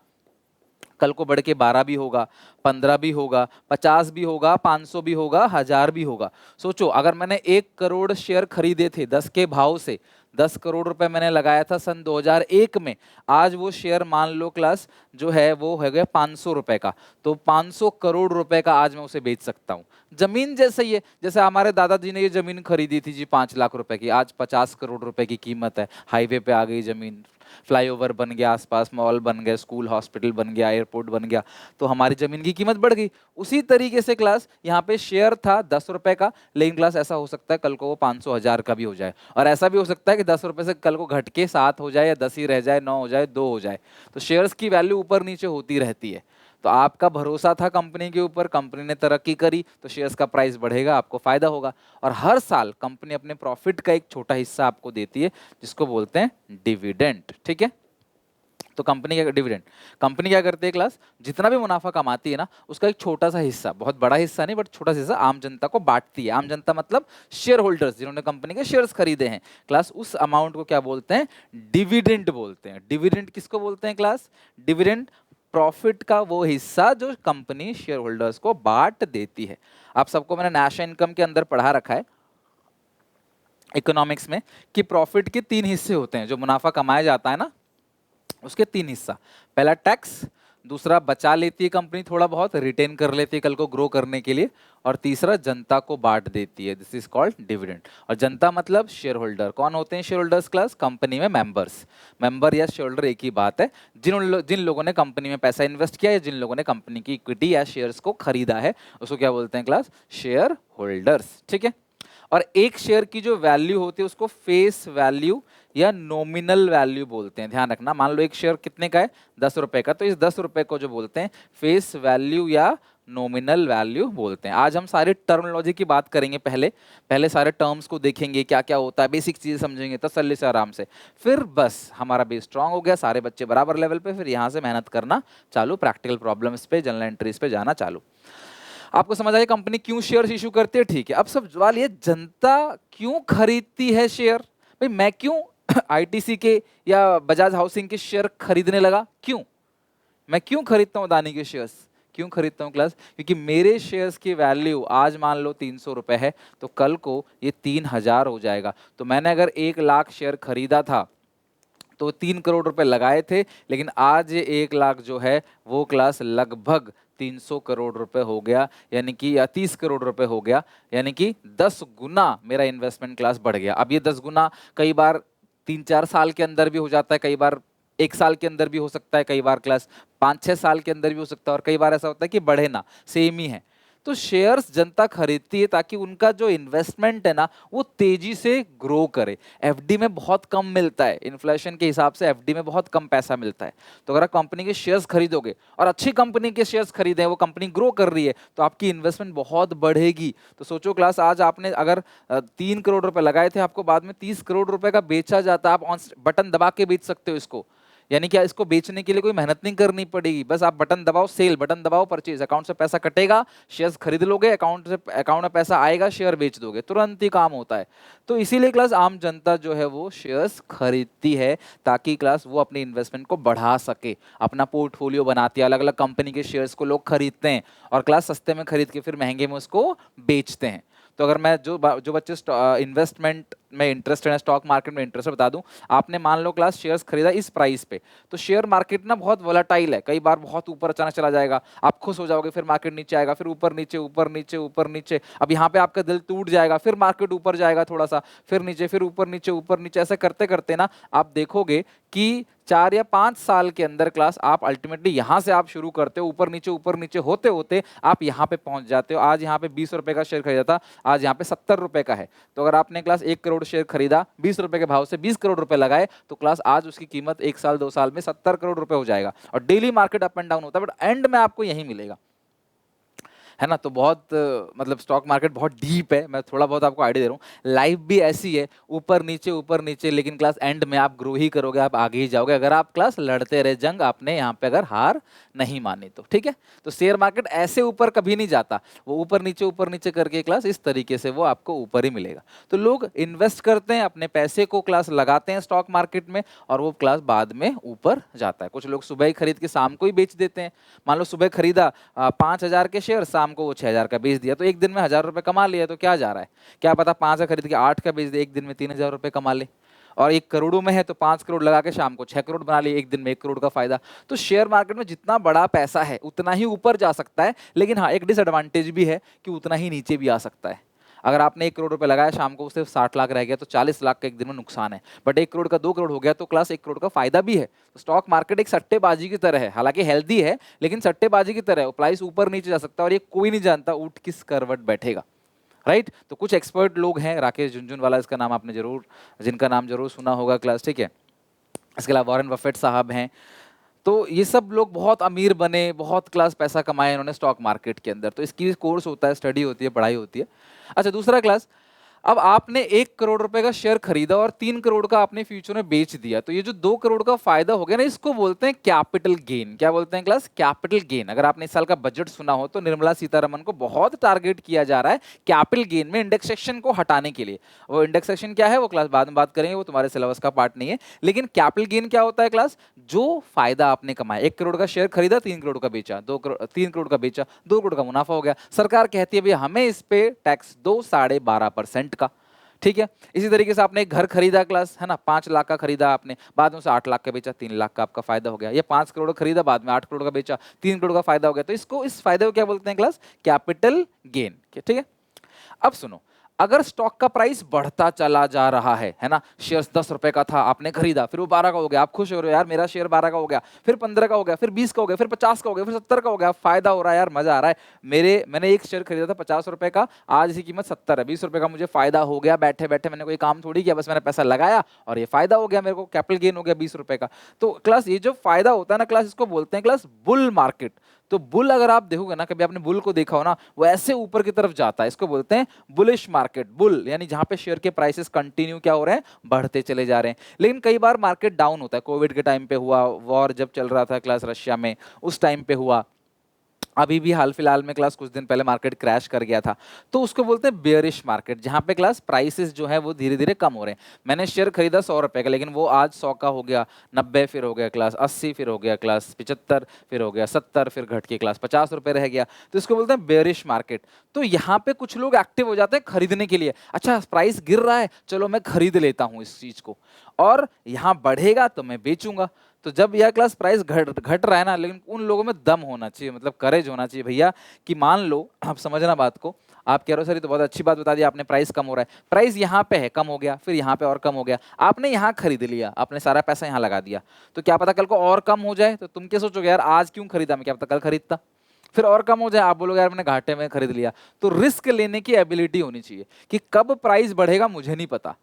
कल को बढ़ के 12 भी होगा, 15 भी होगा, 50 भी होगा, 500 भी होगा, 1,000 भी होगा। सोचो अगर मैंने 1 करोड़ शेयर खरीदे थे 10 के भाव से, 10 करोड़ रुपए मैंने लगाया था सन 2001 में, आज वो शेयर मान लो क्लास जो है वो हो गया 500 रुपए का, तो 500 करोड़ रुपए का आज मैं उसे बेच सकता हूँ। जमीन जैसे ही है, जैसे हमारे दादाजी ने ये जमीन खरीदी थी जी 5 लाख रुपए की, आज 50 करोड़ रुपए की कीमत है, हाईवे पे आ गई जमीन। फ्लाईओवर बन गया, आसपास मॉल बन गए, स्कूल हॉस्पिटल बन गया, एयरपोर्ट बन गया, तो हमारी जमीन की कीमत बढ़ गई। उसी तरीके से क्लास यहाँ पे शेयर था 10 रुपए का, लेकिन क्लास ऐसा हो सकता है कल को वो 500 1000 का भी हो जाए, और ऐसा भी हो सकता है कि 10 रुपए से कल को घट के 7 हो जाए, या 10 ही रह जाए, 9 हो जाए, 2 हो जाए। तो शेयर्स की वैल्यू ऊपर नीचे होती रहती है। तो आपका भरोसा था कंपनी के ऊपर, कंपनी ने तरक्की करी तो शेयर्स का प्राइस बढ़ेगा, आपको फायदा होगा। और हर साल कंपनी अपने प्रॉफिट का एक छोटा हिस्सा आपको देती है, जिसको बोलते हैं डिविडेंड। ठीक है, तो कंपनी क्या, डिविडेंड, कंपनी क्या करती है क्लास, जितना भी मुनाफा कमाती है ना, उसका एक छोटा सा हिस्सा, बहुत बड़ा हिस्सा नहीं बट छोटा सा हिस्सा आम जनता को बांटती है। आम जनता मतलब शेयर होल्डर्स, जिन्होंने कंपनी के शेयर्स खरीदे हैं क्लास, उस अमाउंट को क्या बोलते हैं, डिविडेंड बोलते हैं। डिविडेंड किसको बोलते हैं क्लास, डिविडेंड प्रॉफिट का वो हिस्सा जो कंपनी शेयर होल्डर्स को बांट देती है। आप सबको मैंने नेशनल इनकम के अंदर पढ़ा रखा है इकोनॉमिक्स में, कि प्रॉफिट के 3 हिस्से होते हैं। जो मुनाफा कमाया जाता है ना, उसके 3 हिस्सा, पहला टैक्स, दूसरा बचा लेती है कंपनी थोड़ा बहुत, रिटेन कर लेती है कल को ग्रो करने के लिए, और तीसरा जनता को बांट देती है। This is called dividend. और जनता मतलब शेयर होल्डर। कौन होते हैं शेयर होल्डर्स क्लास, कंपनी में मेंबर्स। मेंबर या शेयर होल्डर एक ही बात है, जिन लोगों ने कंपनी में पैसा इन्वेस्ट किया, या जिन लोगों ने कंपनी की इक्विटी या शेयर्स को खरीदा है, उसको क्या बोलते हैं क्लास, शेयर होल्डर्स। ठीक है, और एक शेयर की जो वैल्यू होती है उसको फेस वैल्यू या नॉमिनल वैल्यू बोलते हैं। ध्यान रखना, मान लो एक शेयर कितने का है, 10 रुपए का, तो इस 10 रुपए को जो बोलते हैं फेस वैल्यू या नॉमिनल वैल्यू बोलते हैं। आज हम सारी टर्मिनोलॉजी की बात करेंगे, पहले सारे टर्म्स को देखेंगे, क्या क्या होता है, बेसिक चीजें समझेंगे तसल्ली से आराम से, फिर बस हमारा बेस स्ट्रांग हो गया, सारे बच्चे बराबर लेवल पे, फिर यहाँ से मेहनत करना चालू, प्रैक्टिकल प्रॉब्लम्स पे, जनरल एंट्रीज पे जाना चालू। आपको समझ आया कंपनी क्यों शेयर इशू करती है। ठीक है, अब सब सवाल ये, जनता क्यों खरीदती है शेयर, भाई मैं क्यों आईटीसी के या बजाज हाउसिंग के शेयर खरीदने लगा, क्यों मैं क्यों खरीदता हूं अदानी के शेयर्स, क्यों खरीदता हूं क्लास, क्योंकि मेरे शेयर्स की वैल्यू आज मान लो 300 रुपए है, तो कल को ये 3000 हो जाएगा। तो मैंने अगर 1 लाख शेयर खरीदा था तो 3 करोड़ रुपए लगाए थे, लेकिन आज ये 1 लाख जो है वो क्लास लगभग 300 करोड़ रुपए हो गया, यानी कि या 30 करोड़ रुपए हो गया, यानी कि 10 गुना मेरा इन्वेस्टमेंट क्लास बढ़ गया। अब ये 10 गुना कई बार 3 4 साल के अंदर भी हो जाता है, कई बार 1 साल के अंदर भी हो सकता है, कई बार क्लास 5 6 साल के अंदर भी हो सकता है, और कई बार ऐसा होता है कि बढ़े ना, सेम ही है। तो शेयर्स जनता खरीदती है ताकि उनका जो इन्वेस्टमेंट है ना वो तेजी से ग्रो करे। एफडी में बहुत कम मिलता है, इन्फ्लेशन के हिसाब से एफडी में बहुत कम पैसा मिलता है। तो अगर आप कंपनी के शेयर्स खरीदोगे और अच्छी कंपनी के शेयर्स खरीदे, वो कंपनी ग्रो कर रही है, तो आपकी इन्वेस्टमेंट बहुत बढ़ेगी। तो सोचो क्लास, आज आपने अगर 3 करोड़ रुपए लगाए थे, आपको बाद में 30 करोड़ रुपए का बेचा जाता, आप बटन दबा के बेच सकते हो इसको, यानी क्या इसको बेचने के लिए कोई मेहनत नहीं करनी पड़ेगी, बस आप बटन दबाओ, सेल बटन दबाओ, परचेज, अकाउंट से पैसा कटेगा, शेयर्स खरीद लोगे, अकाउंट में पैसा आएगा, शेयर बेच दोगे, तुरंत ही काम होता है। तो इसीलिए क्लास आम जनता जो है वो शेयर्स खरीदती है, ताकि क्लास वो अपनी इन्वेस्टमेंट को बढ़ा सके, अपना पोर्टफोलियो बनाती है। अलग अलग कंपनी के शेयर्स को लोग खरीदते हैं और क्लास सस्ते में खरीद के फिर महंगे में उसको बेचते हैं। तो अगर मैं जो बच्चे इन्वेस्टमेंट में इंटरेस्टेड है, स्टॉक मार्केट में इंटरेस्ट बता दूं, आपने मान लो क्लास शेयर्स खरीदा इस प्राइस पे, तो शेयर मार्केट ना बहुत वोलेटाइल है, कई बार बहुत ऊपर अचानक चला जाएगा, आप खुश हो जाओगे, फिर मार्केट नीचे आएगा, फिर ऊपर नीचे ऊपर नीचे ऊपर नीचे, अब यहाँ पे आपका दिल टूट जाएगा, फिर मार्केट ऊपर जाएगा थोड़ा सा, फिर नीचे, फिर ऊपर नीचे, ऐसे करते करते ना आप देखोगे कि 4 या 5 साल के अंदर क्लास आप अल्टीमेटली यहाँ से आप शुरू करते हो, ऊपर नीचे होते होते आप यहाँ पे पहुंच जाते हो। आज यहाँ पे 20 रुपए का शेयर खरीदा था, आज यहाँ पे 70 रुपए का है। तो अगर आपने क्लास 1 करोड़ शेयर खरीदा, 20 रुपए के भाव से 20 करोड़ रुपए लगाए, तो क्लास आज उसकी कीमत 1 साल 2 साल में 70 करोड़ रुपए हो जाएगा। और daily market up and down होता है, बट एंड में आपको यही मिलेगा, है ना। तो बहुत मतलब स्टॉक मार्केट बहुत डीप है, मैं थोड़ा बहुत आपको आइडिया दे रहा हूँ। लाइफ भी ऐसी है, ऊपर नीचे, लेकिन क्लास एंड में आप ग्रो ही करोगे, आप आगे ही जाओगे, अगर आप क्लास लड़ते रहे जंग, आपने यहाँ पे अगर हार नहीं मानी तो। ठीक है, तो शेयर मार्केट ऐसे ऊपर कभी नहीं जाता, वो ऊपर नीचे करके क्लास इस तरीके से वो आपको ऊपर ही मिलेगा। तो लोग इन्वेस्ट करते हैं, अपने पैसे को क्लास लगाते हैं स्टॉक मार्केट में, और वो क्लास बाद में ऊपर जाता है। कुछ लोग सुबह ही खरीद के शाम को ही बेच देते हैं। मान लो सुबह खरीदा 5,000 के शेयर, शाम को वो 6,000 का बेच दिया, तो एक दिन में 1,000 रुपए कमा लिया, तो क्या जा रहा है, क्या पता 5 का खरीद के 8 का बेच दे, एक दिन में 3,000 रुपए कमा ले। और 1 करोड़ों में है तो 5 करोड़ लगा के शाम को 6 करोड़ बना लिए, एक दिन में 1 करोड़ का फायदा। तो शेयर मार्केट में जितना बड़ा पैसा है उतना ही ऊपर जा सकता है, लेकिन हाँ एक डिसएडवांटेज भी है कि उतना ही नीचे भी आ सकता है। अगर आपने 1 करोड़ रुपए लगाया, शाम को सिर्फ 60 लाख रह गया, तो 40 लाख का एक दिन में नुकसान है। बट 1 करोड़ का 2 करोड़ हो गया तो क्लास 1 करोड़ का फायदा भी है। तो स्टॉक मार्केट एक सट्टेबाजी की तरह है, हालांकि हेल्दी है लेकिन सट्टेबाजी की तरह है। प्राइस ऊपर नीचे जा सकता है और ये कोई नहीं जानता ऊँट किस करवट बैठेगा, राइट। तो कुछ एक्सपर्ट लोग हैं, राकेश झुनझुनवाला इसका नाम आपने जरूर, जिनका नाम जरूर सुना होगा क्लास, ठीक है। इसके अलावा वॉरेन बफेट साहब हैं। तो ये सब लोग बहुत अमीर बने, बहुत क्लास पैसा कमाया इन्होंने स्टॉक मार्केट के अंदर। तो इसकी कोर्स होता है, स्टडी होती है, पढ़ाई होती है। अच्छा, दूसरा क्लास, अब आपने 1 करोड़ रुपए का शेयर खरीदा और 3 करोड़ का आपने फ्यूचर में बेच दिया, तो ये जो 2 करोड़ का फायदा हो गया ना, इसको बोलते हैं कैपिटल गेन। क्या बोलते हैं क्लास? Capital gain. अगर आपने इस साल का बजट सुना हो तो निर्मला सीतारमन को बहुत टारगेट किया जा रहा है कैपिटल गेन में इंडेक्सेशन को हटाने के लिए। वो इंडेक्सेशन क्या है वो क्लास बाद में बात करेंगे, वो तुम्हारे सिलेबस का पार्ट नहीं है। लेकिन कैपिटल गेन क्या होता है क्लास? जो फायदा आपने कमाया, 1 करोड़ का शेयर खरीदा, 3 करोड़ का बेचा, 2 करोड़ 3 करोड़ का बेचा, 2 करोड़ का मुनाफा हो गया। सरकार कहती है भैया हमें इस पे टैक्स दो 12.5% का, ठीक है। इसी तरीके से आपने एक घर खरीदा क्लास, है ना, 5 लाख का खरीदा आपने, बाद में उसे 8 लाख का बेचा, 3 लाख का आपका फायदा हो गया। ये 5 करोड़ खरीदा, बाद में 8 करोड़ का बेचा, 3 करोड़ का फायदा हो गया। तो इसको, इस फायदे को क्या बोलते हैं क्लास? कैपिटल गेन, ठीक है। अब सुनो, अगर स्टॉक का प्राइस बढ़ता चला जा रहा है ना, शेयर 10 रुपए का था, आपने खरीदा, फिर वो 12 का हो गया, आप खुश हो रहे हो, यार मेरा शेयर 12 का हो गया, फिर 15 का हो गया, फिर 20 का हो गया, फिर 50 का हो गया, फिर 70 का हो गया, फायदा हो रहा है, यार मजा आ रहा है। मैंने एक शेयर खरीदा था 50 रुपए का, आज इसकी कीमत 70 है, 20 रुपए का मुझे फायदा हो गया। बैठे बैठे मैंने कोई काम थोड़ी किया, बस मैंने पैसा लगाया और ये फायदा हो गया, मेरे को कैपिटल गेन हो गया 20 रुपए का। तो क्लास ये जो फायदा होता है ना क्लास, इसको बोलते हैं क्लास बुल मार्केट। तो बुल अगर आप देखोगे ना, कभी आपने बुल को देखा हो ना, वो ऐसे ऊपर की तरफ जाता है, इसको बोलते हैं बुलिश मार्केट। बुल यानी जहां पे शेयर के प्राइसेस कंटिन्यू क्या हो रहे हैं, बढ़ते चले जा रहे हैं। लेकिन कई बार मार्केट डाउन होता है, कोविड के टाइम पे हुआ, वॉर जब चल रहा था क्लास रशिया में, उस टाइम पे हुआ। अभी भी हाल फिलहाल में क्लास कुछ दिन पहले मार्केट क्रैश कर गया था, तो उसको बोलते हैं बेयरिश मार्केट, जहां पे क्लास प्राइसेस जो है वो धीरे धीरे कम हो रहे हैं। मैंने शेयर खरीदा 100 रुपए का, लेकिन वो आज 100 का हो गया, 90 फिर हो गया क्लास 80, फिर हो गया क्लास 75, फिर हो गया 70, फिर घट के क्लास 50 रुपए रह गया। तो इसको बोलते हैं बेयरिश मार्केट। तो यहाँ पे कुछ लोग एक्टिव हो जाते हैं खरीदने के लिए। अच्छा, प्राइस गिर रहा है, चलो मैं खरीद लेता हूँ इस चीज को, और यहाँ बढ़ेगा तो मैं बेचूंगा। तो जब यह क्लास प्राइस घट रहा है ना, लेकिन उन लोगों में दम होना चाहिए, मतलब करेज होना चाहिए भैया, कि मान लो, आप समझना बात को, आप कह रहे हो सर ये तो बहुत अच्छी बात बता दी आपने, प्राइस कम हो रहा है, प्राइस यहाँ पे है, कम हो गया, फिर यहाँ पे और कम हो गया, आपने यहाँ खरीद लिया, आपने सारा पैसा यहाँ लगा दिया, तो क्या पता कल को और कम हो जाए, तो तुम क्या सोचोगे, यार आज क्यों खरीदा मैं, क्या पता कल खरीदता। फिर और कम हो जाए, आप बोलोगे यार मैंने घाटे में खरीद लिया। तो रिस्क लेने की एबिलिटी होनी चाहिए कि कब प्राइस बढ़ेगा मुझे नहीं पता,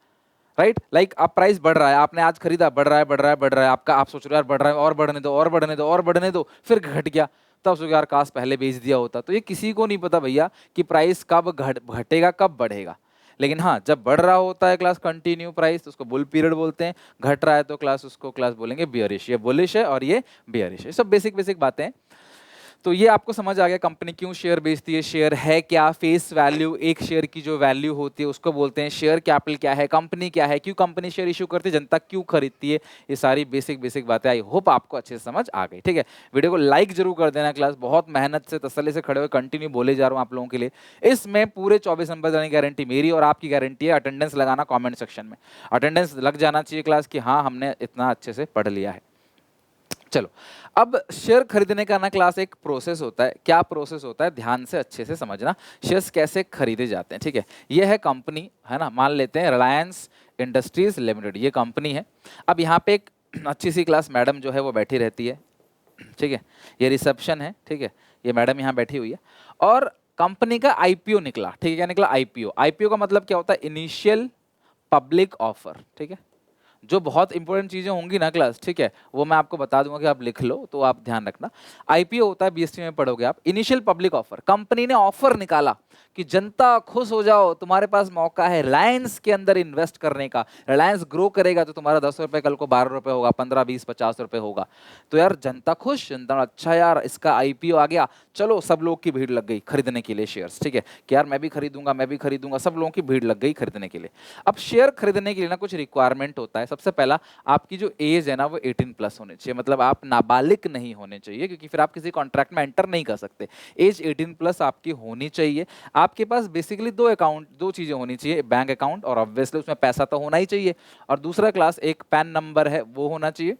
राइट। लाइक अब प्राइस बढ़ रहा है, आपने आज खरीदा, बढ़ रहा है बढ़ रहा है बढ़ रहा है, आपका आप सोच रहे हो यार बढ़ रहा है और बढ़ने दो और बढ़ने दो और बढ़ने दो, फिर घट गया, तब सोचो यार काश पहले बेच दिया होता। तो ये किसी को नहीं पता भैया कि प्राइस कब घटेगा कब बढ़ेगा। लेकिन हाँ, जब बढ़ रहा होता है क्लास कंटिन्यू प्राइस, तो उसको बुल पीरियड बोलते हैं। घट रहा है तो क्लास उसको क्लास बोलेंगे बियरिश। ये बुलिश है और ये बियरिश है। सब बेसिक बेसिक बातें हैं। तो ये आपको समझ आ गया कंपनी क्यों शेयर बेचती है, शेयर है क्या, फेस वैल्यू, एक शेयर की जो वैल्यू होती है उसको बोलते हैं, शेयर कैपिटल क्या है, कंपनी क्या है, क्यों कंपनी शेयर इशू करती है, जनता क्यों खरीदती है। ये सारी बेसिक बेसिक बातें आई होप आपको अच्छे से समझ आ गई, ठीक है। वीडियो को लाइक जरूर कर देना क्लास, बहुत मेहनत से तसल्ली से खड़े हुए कंटिन्यू बोले जा रहा हूँ आप लोगों के लिए। इसमें पूरे 24 नंबर देने की गारंटी मेरी और आपकी गारंटी है। अटेंडेंस लगाना कॉमेंट सेक्शन में, अटेंडेंस लग जाना चाहिए क्लास कि हाँ हमने इतना अच्छे से पढ़ लिया है। चलो, अब शेयर खरीदने का ना क्लास एक प्रोसेस होता है। क्या प्रोसेस होता है, ध्यान से अच्छे से समझना, शेयर्स कैसे खरीदे जाते हैं, ठीक है। ये है कंपनी, है ना, मान लेते हैं रिलायंस इंडस्ट्रीज लिमिटेड, ये कंपनी है। अब यहाँ पे एक अच्छी सी क्लास मैडम जो है वो बैठी रहती है, ठीक है। ये रिसेप्शन है, ठीक है, ये मैडम यहाँ बैठी हुई है। और कंपनी का आईपीओ निकला, ठीक है। क्या निकला? आईपीओ। आईपीओ का मतलब क्या होता है? इनिशियल पब्लिक ऑफर, ठीक है। जो बहुत इंपॉर्टेंट चीजें होंगी ना क्लास, ठीक है, वो मैं आपको बता दूंगा कि आप लिख लो, तो आप ध्यान रखना। आईपीओ होता है, बीएसटी में पढ़ोगे आप, इनिशियल पब्लिक ऑफर। कंपनी ने ऑफर निकाला कि जनता खुश हो जाओ, तुम्हारे पास मौका है रिलायंस के अंदर इन्वेस्ट करने का। रिलायंस ग्रो करेगा तो तुम्हारा 10 रुपए कल को 12 रुपए होगा, 15, 20, 50 रुपए होगा। तो यार जनता खुश, जनता अच्छा यार इसका आईपीओ आ गया, चलो सब लोग की भीड़ लग गई खरीदने के लिए शेयर्स, ठीक है, कि यार मैं भी खरीदूंगा मैं भी खरीदूंगा, सब लोगों की भीड़ लग गई खरीदने के लिए। अब शेयर खरीदने के लिए ना कुछ रिक्वायरमेंट होता है। सबसे पहला, आपकी जो एज है ना वो 18+ होनी चाहिए, मतलब आप नाबालिग नहीं होने चाहिए, क्योंकि फिर आप किसी कॉन्ट्रैक्ट में एंटर नहीं कर सकते। एज 18+ आपकी होनी चाहिए। आपके पास बेसिकली दो चीजें होनी चाहिए, बैंक अकाउंट, और ऑब्वियसली उसमें पैसा तो होना ही चाहिए, और दूसरा क्लास एक पैन नंबर है वो होना चाहिए।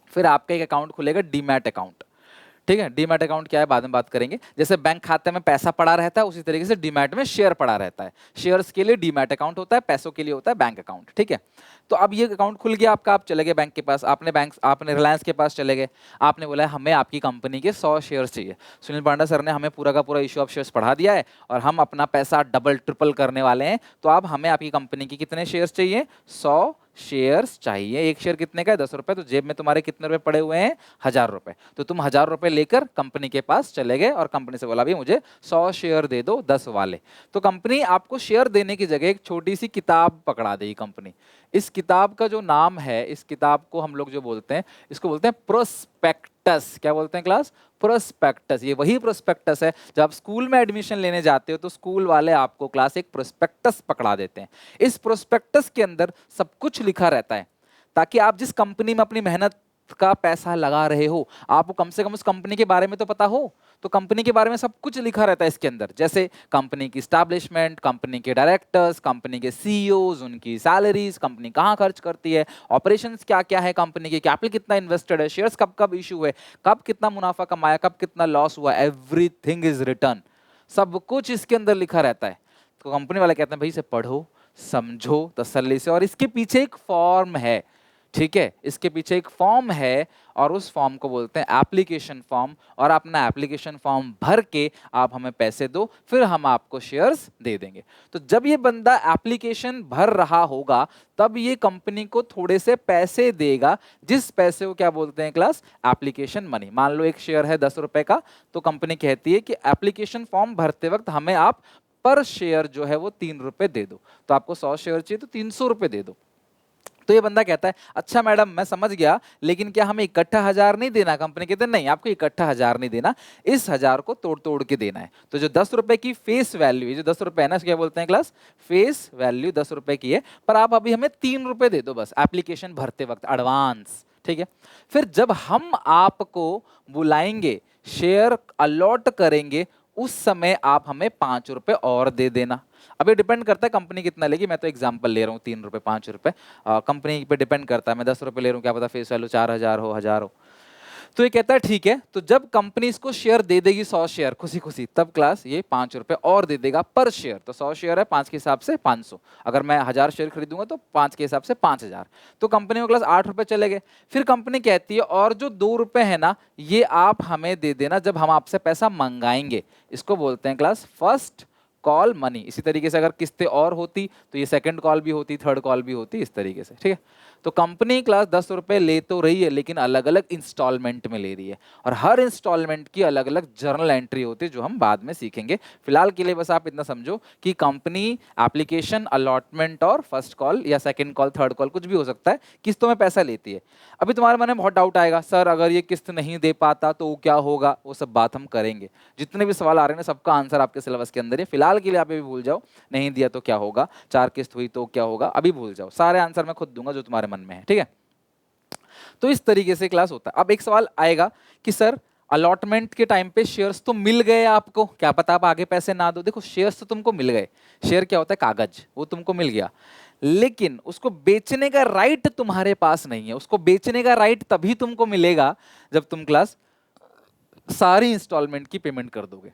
फिर आपका एक अकाउंट खुलेगा, डीमैट अकाउंट, ठीक है, डीमैट अकाउंट क्या है बाद में बात करेंगे। जैसे बैंक खाते में पैसा पड़ा रहता है उसी तरीके से डीमैट में शेयर पड़ा रहता है। शेयर्स के लिए डीमैट अकाउंट होता है, पैसों के लिए होता है बैंक अकाउंट। ठीक है, तो अब ये अकाउंट खुल गया आपका, आप चले गए बैंक के पास, आपने रिलायंस के पास चले गए, आपने बोला हमें आपकी कंपनी के 100 शेयर्स चाहिए। सुनील पांडा सर ने हमें पूरा का पूरा इशू ऑफ शेयर्स पढ़ा दिया है और हम अपना पैसा डबल ट्रिपल करने वाले हैं, तो अब हमें आपकी कंपनी की कितने शेयर्स चाहिए? 100 शेयर्स चाहिए। एक शेयर कितने का है? 10 रुपए। तो जेब में तुम्हारे कितने रुपए पड़े हुए हैं? 1000 रुपए। तो तुम 1000 रुपए लेकर कंपनी के पास चले गए और कंपनी से बोला भी मुझे 100 शेयर दे दो 10 वाले। तो कंपनी आपको शेयर देने की जगह एक छोटी सी किताब पकड़ा देगी कंपनी। इस किताब का जो नाम है, इस किताब को हम लोग जो बोलते हैं, इसको बोलते हैं प्रोस्पेक्टस। क्या बोलते हैं क्लास? प्रोस्पेक्टस। ये वही प्रोस्पेक्टस है जब आप स्कूल में एडमिशन लेने जाते हो तो स्कूल वाले आपको क्लास एक प्रोस्पेक्टस पकड़ा देते हैं। इस प्रोस्पेक्टस के अंदर सब कुछ लिखा रहता है ताकि आप जिस कंपनी में अपनी मेहनत का पैसा लगा रहे हो, आपको कम से कम उस कंपनी के बारे में तो पता हो। तो कंपनी के बारे में सब कुछ लिखा रहता है इसके अंदर, जैसे कंपनी की स्टैब्लिशमेंट, कंपनी के डायरेक्टर्स, कंपनी के सीईओज, उनकी सैलरीज, कंपनी कहाँ खर्च करती है, ऑपरेशंस क्या क्या है कंपनी के, कैपिटल कितना इन्वेस्टेड है, शेयर्स कब कब इशू हुए, कब कितना मुनाफा कमाया, कब कितना लॉस हुआ, एवरीथिंग इज रिटर्न। सब कुछ इसके अंदर लिखा रहता है। तो कंपनी वाले कहते हैं भाई इसे पढ़ो, समझो तसल्ली से, और इसके पीछे एक फॉर्म है। ठीक है, इसके पीछे एक फॉर्म है और उस फॉर्म को बोलते हैं एप्लीकेशन फॉर्म, और अपना एप्लीकेशन फॉर्म भर के आप हमें पैसे दो, फिर हम आपको शेयर्स दे देंगे। तो जब ये बंदा एप्लीकेशन भर रहा होगा तब ये कंपनी को थोड़े से पैसे देगा, जिस पैसे को क्या बोलते हैं क्लास? Application money. मान लो एक शेयर है 10 रुपए का, तो कंपनी कहती है कि एप्लीकेशन फॉर्म भरते वक्त हमें आप पर शेयर जो है वो 3 रुपए दे दो। तो आपको 100 शेयर चाहिए तो 300 रुपए दे दो। तो ये बंदा कहता है अच्छा मैडम मैं समझ गया, लेकिन क्या हमें इकट्ठा 1000 नहीं देना? कंपनी कहते हैं नहीं, आपको इकट्ठा 1000 नहीं देना, इस 1000 को तोड़ तोड़ के देना है। तो जो 10 रुपए की फेस वैल्यू, जो 10 रुपए है ना, क्या बोलते हैं क्लास? फेस वैल्यू 10 रुपए की है, पर आप अभी हमें 3 रुपए दे दो बस एप्लीकेशन भरते वक्त, एडवांस। ठीक है, फिर जब हम आपको बुलाएंगे, शेयर अलॉट करेंगे, उस समय आप हमें 5 रुपए और दे देना। अब ये डिपेंड करता है कंपनी कितना लेगी, मैं तो एग्जांपल ले रहा हूँ 3 रुपए 5 रुपए, कंपनी पे डिपेंड करता है। मैं 10 रुपए ले रहा हूँ, क्या पता फेस वैल्यू 4000 हो, 1000 हो। तो ये कहता है ठीक है, तो जब कंपनी इसको शेयर दे देगी 100 शेयर खुशी खुशी, तब क्लास ये 5 रुपए और दे देगा पर शेयर। तो 100 शेयर है, 5 के हिसाब से 500, अगर मैं 1000 शेयर खरीदूंगा तो 5 के हिसाब से 5000। तो कंपनी में क्लास 8 रुपए चले गए। फिर कंपनी कहती है और जो 2 रुपए है ना, ये आप हमें दे देना जब हम आपसे पैसा मंगाएंगे। इसको बोलते हैं क्लास फर्स्ट कॉल मनी। इसी तरीके से अगर किस्तें और होती तो ये सेकंड कॉल भी होती, थर्ड कॉल भी होती, इस तरीके से। ठीक है, तो कंपनी क्लास 10 रुपए ले तो रही है, लेकिन अलग अलग इंस्टॉलमेंट में ले रही है, और हर इंस्टॉलमेंट की अलग अलग जर्नल एंट्री होती है जो हम बाद में सीखेंगे। फिलहाल के लिए बस आप इतना समझो कि कंपनी एप्लीकेशन, अलॉटमेंट और फर्स्ट कॉल या सेकंड कॉल, थर्ड कॉल, कुछ भी हो सकता है, किस्तों में पैसा लेती है। अभी तुम्हारे मन में बहुत डाउट आएगा, सर अगर ये किस्त नहीं दे पाता तो क्या होगा? वो सब बात हम करेंगे। जितने भी सवाल आ रहे हैं सबका आंसर आपके सिलेबस के अंदर है। फिलहाल के लिए आप ये भी भूल जाओ, नहीं दिया तो क्या होगा, 4 किस्त हुई तो क्या होगा, अभी भूल जाओ। सारे आंसर मैं खुद दूंगा जो तुम्हारे मन में है। ठीक है, तो इस तरीके से क्लास होता है। अब एक सवाल आएगा कि सर अलॉटमेंट के टाइम पे शेयर्स तो मिल गए आपको, क्या पता आप आगे पैसे ना दो। देखो शेयर्स तो तुमको मिल गए, शेयर क्या होता है? कागज, वो तुमको मिल गया, लेकिन उसको बेचने का राइट तुम्हारे पास नहीं है। उसको बेचने का राइट तभी तुमको मिलेगा जब तुम क्लास सारी इंस्टॉलमेंट की पेमेंट कर दोगे,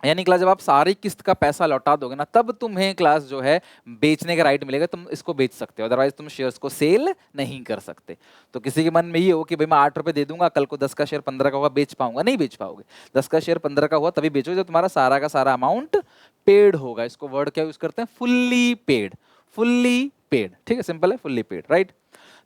यानी क्लास जब आप सारी किस्त का पैसा लौटा दोगे ना, तब तुम्हें क्लास जो है बेचने का राइट मिलेगा, तुम इसको बेच सकते हो, अदरवाइज तुम शेयर्स को सेल नहीं कर सकते। तो किसी के मन में ये हो कि भाई मैं 8 रुपए दे दूंगा, कल को 10 का शेयर 15 का होगा, बेच पाऊंगा? नहीं बेच पाओगे। 10 का शेयर 15 का हुआ तभी बेचोगे जब तुम्हारा सारा का सारा अमाउंट पेड होगा। इसको वर्ड क्या यूज करते हैं? Fully paid. फुल्ली पेड, ठीक है, सिंपल है, फुल्ली पेड, राइट।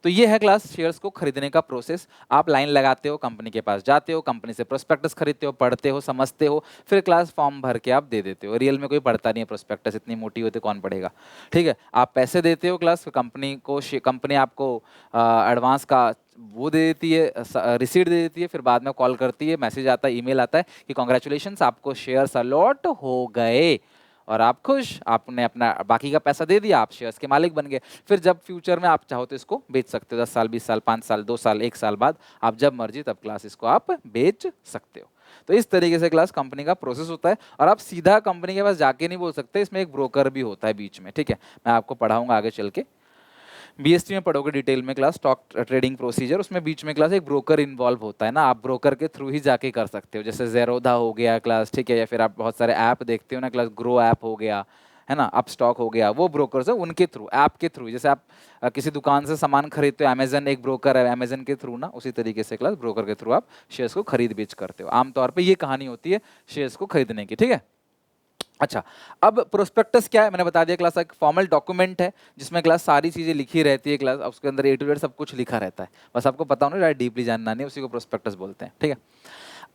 तो ये है क्लास शेयर्स को खरीदने का प्रोसेस। आप लाइन लगाते हो, कंपनी के पास जाते हो, कंपनी से प्रोस्पेक्टस खरीदते हो, पढ़ते हो, समझते हो, फिर क्लास फॉर्म भर के आप दे देते हो। रियल में कोई पढ़ता नहीं है प्रोस्पेक्टस, इतनी मोटी होती कौन पढ़ेगा? ठीक है, आप पैसे देते हो क्लास, कंपनी को, कंपनी आपको एडवांस का वो दे देती है, रिसीट दे देती है, फिर बाद में कॉल करती है, मैसेज आता है, ईमेल आता है कि कॉन्ग्रेचुलेशंस आपको शेयर्स अलॉट हो गए, और आप खुश, आपने अपना बाकी का पैसा दे दिया, आप शेयर्स के मालिक बन गए। फिर जब फ्यूचर में आप चाहो तो इसको बेच सकते हो, 10 साल, 20 साल, 5 साल, 2 साल, 1 साल बाद, आप जब मर्जी तब क्लास इसको आप बेच सकते हो। तो इस तरीके से क्लास कंपनी का प्रोसेस होता है, और आप सीधा कंपनी के पास जाके नहीं बोल सकते, इसमें एक ब्रोकर भी होता है बीच में। ठीक है, मैं आपको पढ़ाऊंगा आगे चल के। बीएसटी में पढ़ोगे डिटेल में क्लास स्टॉक ट्रेडिंग प्रोसीजर, उसमें बीच में क्लास एक ब्रोकर इन्वॉल्व होता है ना, आप ब्रोकर के थ्रू ही जाके कर सकते हो, जैसे ज़ेरोधा हो गया क्लास, ठीक है, या फिर आप बहुत सारे ऐप देखते हो ना क्लास, ग्रो ऐप हो गया है ना, अप स्टॉक हो गया, वो ब्रोकर्स है उनके थ्रू, ऐप के थ्रू, जैसे आप किसी दुकान से सामान खरीदते हो, अमेजन एक ब्रोकर है, अमेजन के थ्रू ना, उसी तरीके से क्लास ब्रोकर के थ्रू आप शेयर्स को खरीद बेच करते हो। आमतौर पर ये कहानी होती है शेयर्स को खरीदने की, ठीक है। अच्छा, अब प्रोस्पेक्टस क्या है, मैंने बता दिया क्लास, एक फॉर्मल डॉक्यूमेंट है जिसमें क्लास सारी चीजें लिखी रहती है क्लास, उसके अंदर ए टू जेड सब कुछ लिखा रहता है, बस आपको पता होना, डीपली जानना नहीं, उसी को प्रोस्पेक्टस बोलते हैं, ठीक है।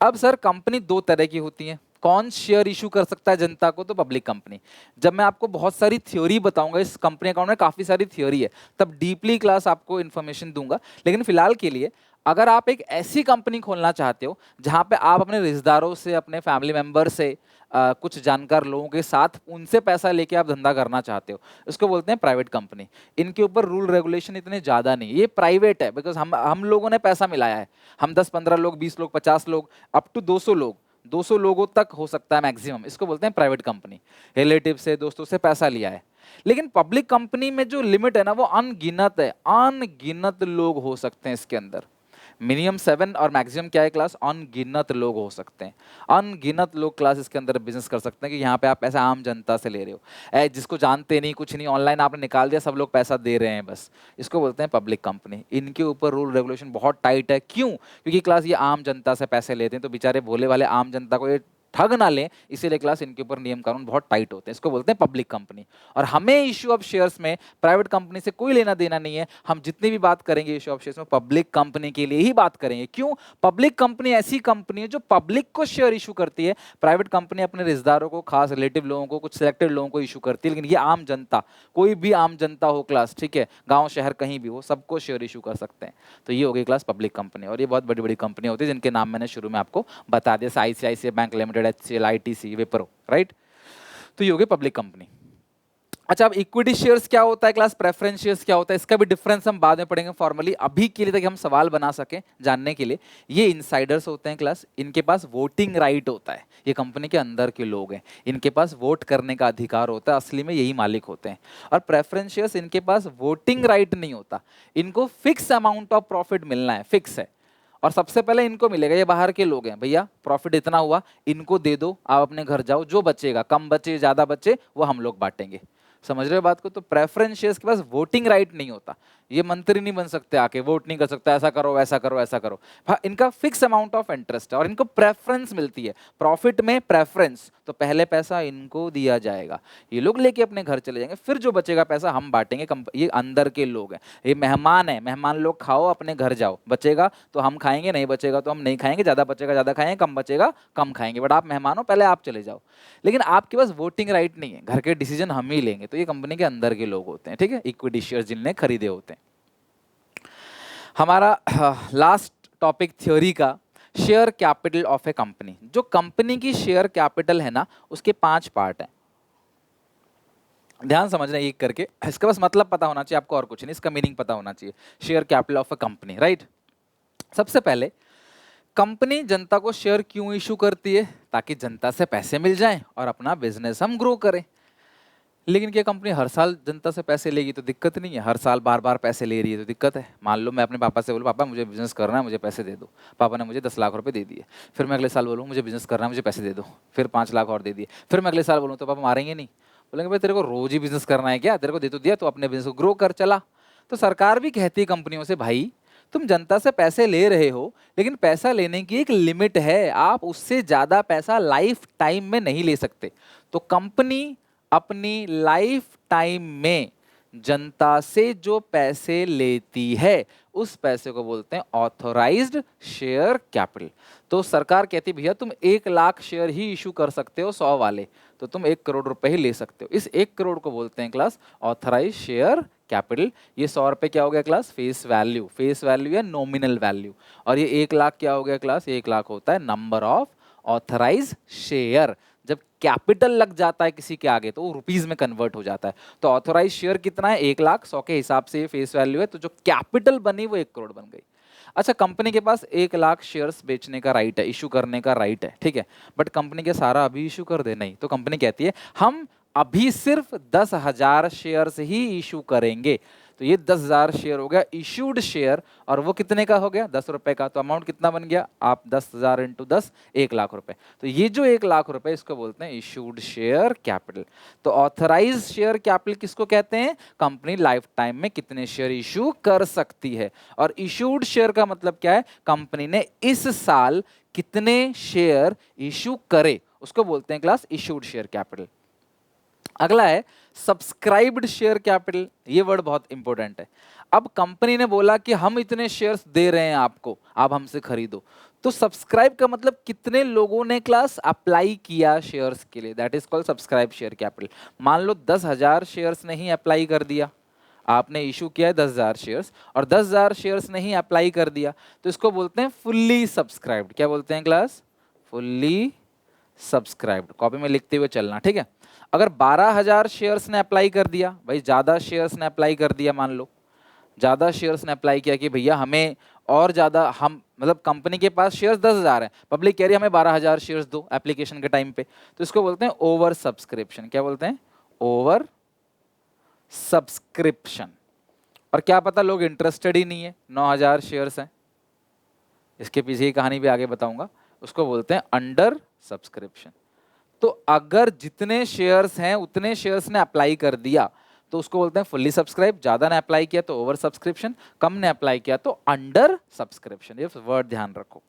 अब सर कंपनी दो तरह की होती है, कौन शेयर इशू कर सकता है जनता को, तो पब्लिक कंपनी। जब मैं आपको बहुत सारी थ्योरी बताऊंगा, इस कंपनी अकाउंट में काफी सारी थ्योरी है, तब डीपली क्लास आपको इन्फॉर्मेशन दूंगा, लेकिन फिलहाल के लिए अगर आप एक ऐसी कंपनी खोलना चाहते हो जहां पे आप अपने रिश्तेदारों से, अपने फैमिली मेंबर से, कुछ जानकार लोगों के साथ उनसे पैसा लेके आप धंधा करना चाहते हो, इसको बोलते हैं प्राइवेट कंपनी। इनके ऊपर रूल रेगुलेशन इतने ज़्यादा नहीं, ये प्राइवेट है, बिकॉज हम लोगों ने पैसा मिलाया है, हम 10-15 लोग, 20 लोग, 50 लोग, अप टू 200 लोग, 200 लोगों तक हो सकता है मैक्सिमम, इसको बोलते हैं प्राइवेट कंपनी। रिलेटिव से, दोस्तों से पैसा लिया है। लेकिन पब्लिक कंपनी में जो लिमिट है ना, वो अनगिनत है, अनगिनत लोग हो सकते हैं इसके अंदर, मिनिमम 7 और मैक्सिमम क्या है क्लास, अनगिनत लोग हो सकते हैं, अनगिनत लोग क्लास इसके अंदर बिजनेस कर सकते हैं, कि यहाँ पे आप पैसा आम जनता से ले रहे हो, जिसको जानते नहीं, कुछ नहीं, ऑनलाइन आपने निकाल दिया, सब लोग पैसा दे रहे हैं बस, इसको बोलते हैं पब्लिक कंपनी। इनके ऊपर रूल रेगुलेशन बहुत टाइट है, क्यों, क्योंकि क्लास ये आम जनता से पैसे लेते हैं, तो बेचारे भोले वाले आम जनता को ये ठग ना लें, इसीलिए क्लास इनके ऊपर नियम कानून बहुत टाइट होते हैं, इसको बोलते हैं पब्लिक कंपनी। और हमें इश्यू ऑफ शेयर्स में प्राइवेट कंपनी से कोई लेना देना नहीं है, हम जितनी भी बात करेंगे इश्यू ऑफ शेयर्स में पब्लिक कंपनी के लिए ही बात करेंगे। क्यों, पब्लिक कंपनी ऐसी कंपनी है जो पब्लिक को शेयर इशू करती है, प्राइवेट कंपनी अपने रिश्तेदारों को, खास रिलेटिव लोगों को, कुछ सिलेक्टेड लोगों को इशू करती है, लेकिन ये आम जनता, कोई भी आम जनता हो क्लास, ठीक है, गाँव शहर कहीं भी हो, सबको शेयर इशू कर सकते हैं। तो ये हो गई क्लास पब्लिक कंपनी, और ये बहुत बड़ी बड़ी कंपनी होती है जिनके नाम मैंने शुरू में आपको बता दिया, ICICI bank limited, HCL, ITC, Wipro, right. तो ये हो गई पब्लिक कंपनी। अच्छा, अब इक्विटी शेयर्स क्या होता है क्लास, प्रेफरेंस शेयर्स क्या होता है, इसका भी डिफरेंस हम बाद में पढ़ेंगे फॉर्मली, अभी के लिए तक हम सवाल बना सके जानने के लिए। ये इनसाइडर्स होते हैं क्लास, इनके पास वोटिंग राइट होता है, ये कंपनी के अंदर के लोग हैं, इनके पास वोट करने का अधिकार होता है, असली में यही मालिक होते हैं। और प्रेफरेंस शेयर्स, इनके पास वोटिंग राइट नहीं होता, इनको फिक्स अमाउंट ऑफ प्रॉफिट मिलना है, फिक्स है, और सबसे पहले इनको मिलेगा, ये बाहर के लोग हैं, भैया प्रॉफिट इतना हुआ, इनको दे दो, आप अपने घर जाओ, जो बचेगा, कम बचे ज्यादा बचे, वो हम लोग बांटेंगे। समझ रहे हो बात को। तो प्रेफरेंस शेयर्स के पास वोटिंग राइट नहीं होता, ये मंत्री नहीं बन सकते आके, वोट नहीं कर सकता, ऐसा करो वैसा करो ऐसा करो। हाँ, इनका फिक्स अमाउंट ऑफ इंटरेस्ट है और इनको प्रेफरेंस मिलती है, प्रॉफिट में प्रेफरेंस। तो पहले पैसा इनको दिया जाएगा, ये लोग लेके अपने घर चले जाएंगे, फिर जो बचेगा पैसा हम बांटेंगे। ये अंदर के लोग हैं, ये मेहमान है, मेहमान लोग खाओ अपने घर जाओ, बचेगा तो हम खाएंगे, नहीं बचेगा तो हम नहीं खाएंगे, ज्यादा बचेगा ज्यादा खाएंगे, कम बचेगा कम खाएंगे, बट आप मेहमान हो, पहले आप चले जाओ। लेकिन आपके पास वोटिंग राइट नहीं है, घर के डिसीजन हम ही लेंगे। तो ये कंपनी के अंदर के लोग होते हैं, ठीक है, इक्विटी शेयर जिनने खरीदे होते हैं। हमारा लास्ट टॉपिक थ्योरी का, share capital of A company. जो कंपनी की शेयर कैपिटल है ना, उसके 5 पार्ट हैं, ध्यान समझना एक करके, इसका बस मतलब पता होना चाहिए आपको और कुछ नहीं, इसका मीनिंग पता होना चाहिए। Share capital of A company, right. सबसे पहले, कंपनी जनता को शेयर क्यों इशू करती है, ताकि जनता से पैसे मिल जाएं और अपना बिजनेस हम ग्रो करें। लेकिन क्या कंपनी हर साल जनता से पैसे लेगी तो दिक्कत नहीं है, हर साल बार बार पैसे ले रही है तो दिक्कत है। मान लो मैं अपने पापा से बोलूँ, पापा मुझे बिजनेस करना है, मुझे पैसे दे दो, पापा ने मुझे 10 लाख रुपए दे दिए। फिर मैं अगले साल बोलूँ मुझे बिजनेस करना है, मुझे पैसे दे दो, फिर 5 लाख और दे दिए। फिर मैं अगले साल बोलूँ तो पापा मारेंगे नहीं, बोलेंगे भाई तेरे को रोज ही बिजनेस करना है क्या, तेरे को दे तो दिया, तो अपने बिजनेस को ग्रो कर चला। तो सरकार भी कहती है कंपनियों से, भाई तुम जनता से पैसे ले रहे हो, लेकिन पैसा लेने की एक लिमिट है, आप उससे ज्यादा पैसा लाइफ टाइम में नहीं ले सकते। तो कंपनी अपनी लाइफ टाइम में जनता से जो पैसे लेती है, उस पैसे को बोलते हैं ऑथोराइज्ड शेयर कैपिटल। तो सरकार कहती भैया तुम 1 लाख शेयर ही इशू कर सकते हो 100 वाले, तो तुम 1 करोड़ रुपए ही ले सकते हो। इस 1 करोड़ को बोलते हैं क्लास ऑथराइज शेयर कैपिटल। ये 100 रुपए क्या हो गया class, face value, face value या नॉमिनल वैल्यू। और ये 1 लाख क्या हो गया क्लास, 1 लाख होता है नंबर ऑफ ऑथराइज शेयर। जब कैपिटल लग जाता है किसी के आगे तो वो रुपीज में कन्वर्ट हो जाता है। तो ऑथोराइज शेयर कितना है, 1 लाख, 100 के हिसाब से ये फेस वैल्यू है, तो जो कैपिटल बनी वो 1 करोड़ बन गई। अच्छा, कंपनी के पास 1 लाख शेयर्स बेचने का राइट है, इशू करने का राइट है, ठीक है, बट कंपनी के सारा अभी इशू कर दे, नहीं। तो कंपनी कहती है हम अभी सिर्फ 10,000 शेयर्स ही इशू करेंगे। तो ये 10,000 शेयर हो गया इशूड शेयर, और वो कितने का हो गया 10 रुपए का। तो अमाउंट कितना बन गया, आप 10,000 इंटू 10, 1 लाख रुपए। तो ये जो 1 लाख रुपए इसको बोलते हैं इशूड शेयर कैपिटल। तो ऑथराइज शेयर कैपिटल किसको कहते हैं, कंपनी लाइफ टाइम में कितने शेयर इशू कर सकती है। और इशूड शेयर का मतलब क्या है, कंपनी ने इस साल कितने शेयर इशू करे, उसको बोलते हैं क्लास इशूड शेयर कैपिटल। अगला है सब्सक्राइब्ड शेयर कैपिटल। ये वर्ड बहुत इंपॉर्टेंट है। अब कंपनी ने बोला कि हम इतने शेयर्स दे रहे हैं आपको, आप हमसे खरीदो। तो सब्सक्राइब का मतलब कितने लोगों ने क्लास अप्लाई किया शेयर्स के लिए, that is called subscribe share capital. मान लो 10,000 शेयर्स ने ही अप्लाई कर दिया, आपने इशू किया है 10,000 शेयर्स, और 10,000 शेयर्स ने ही अप्लाई कर दिया, तो इसको बोलते हैं फुल्ली सब्सक्राइब्ड। क्या बोलते हैं क्लास, फुल्ली सब्सक्राइब्ड। कॉपी में लिखते हुए चलना, ठीक है। अगर 12,000 शेयर्स ने अप्लाई कर दिया, भाई ज्यादा शेयर्स ने अप्लाई कर दिया, मान लो ज्यादा शेयर्स ने अप्लाई किया कि भैया हमें और ज्यादा, हम मतलब कंपनी के पास शेयर्स 10,000 हैं, पब्लिक कह रही है हमें 12,000 शेयर्स दो एप्लीकेशन के टाइम पे, तो इसको बोलते हैं ओवर सब्सक्रिप्शन। क्या बोलते हैं, ओवर सब्सक्रिप्शन। और क्या पता लोग इंटरेस्टेड ही नहीं है, 9,000 शेयर्स हैं, इसके पीछे की कहानी भी आगे बताऊंगा, उसको बोलते हैं अंडर सब्सक्रिप्शन। तो अगर जितने शेयर्स हैं उतने शेयर्स ने अप्लाई कर दिया तो उसको बोलते हैं फुल्ली सब्सक्राइब, ज्यादा ने अप्लाई किया तो ओवर सब्सक्रिप्शन, कम ने अप्लाई किया तो अंडर सब्सक्रिप्शन। ये वर्ड ध्यान रखो।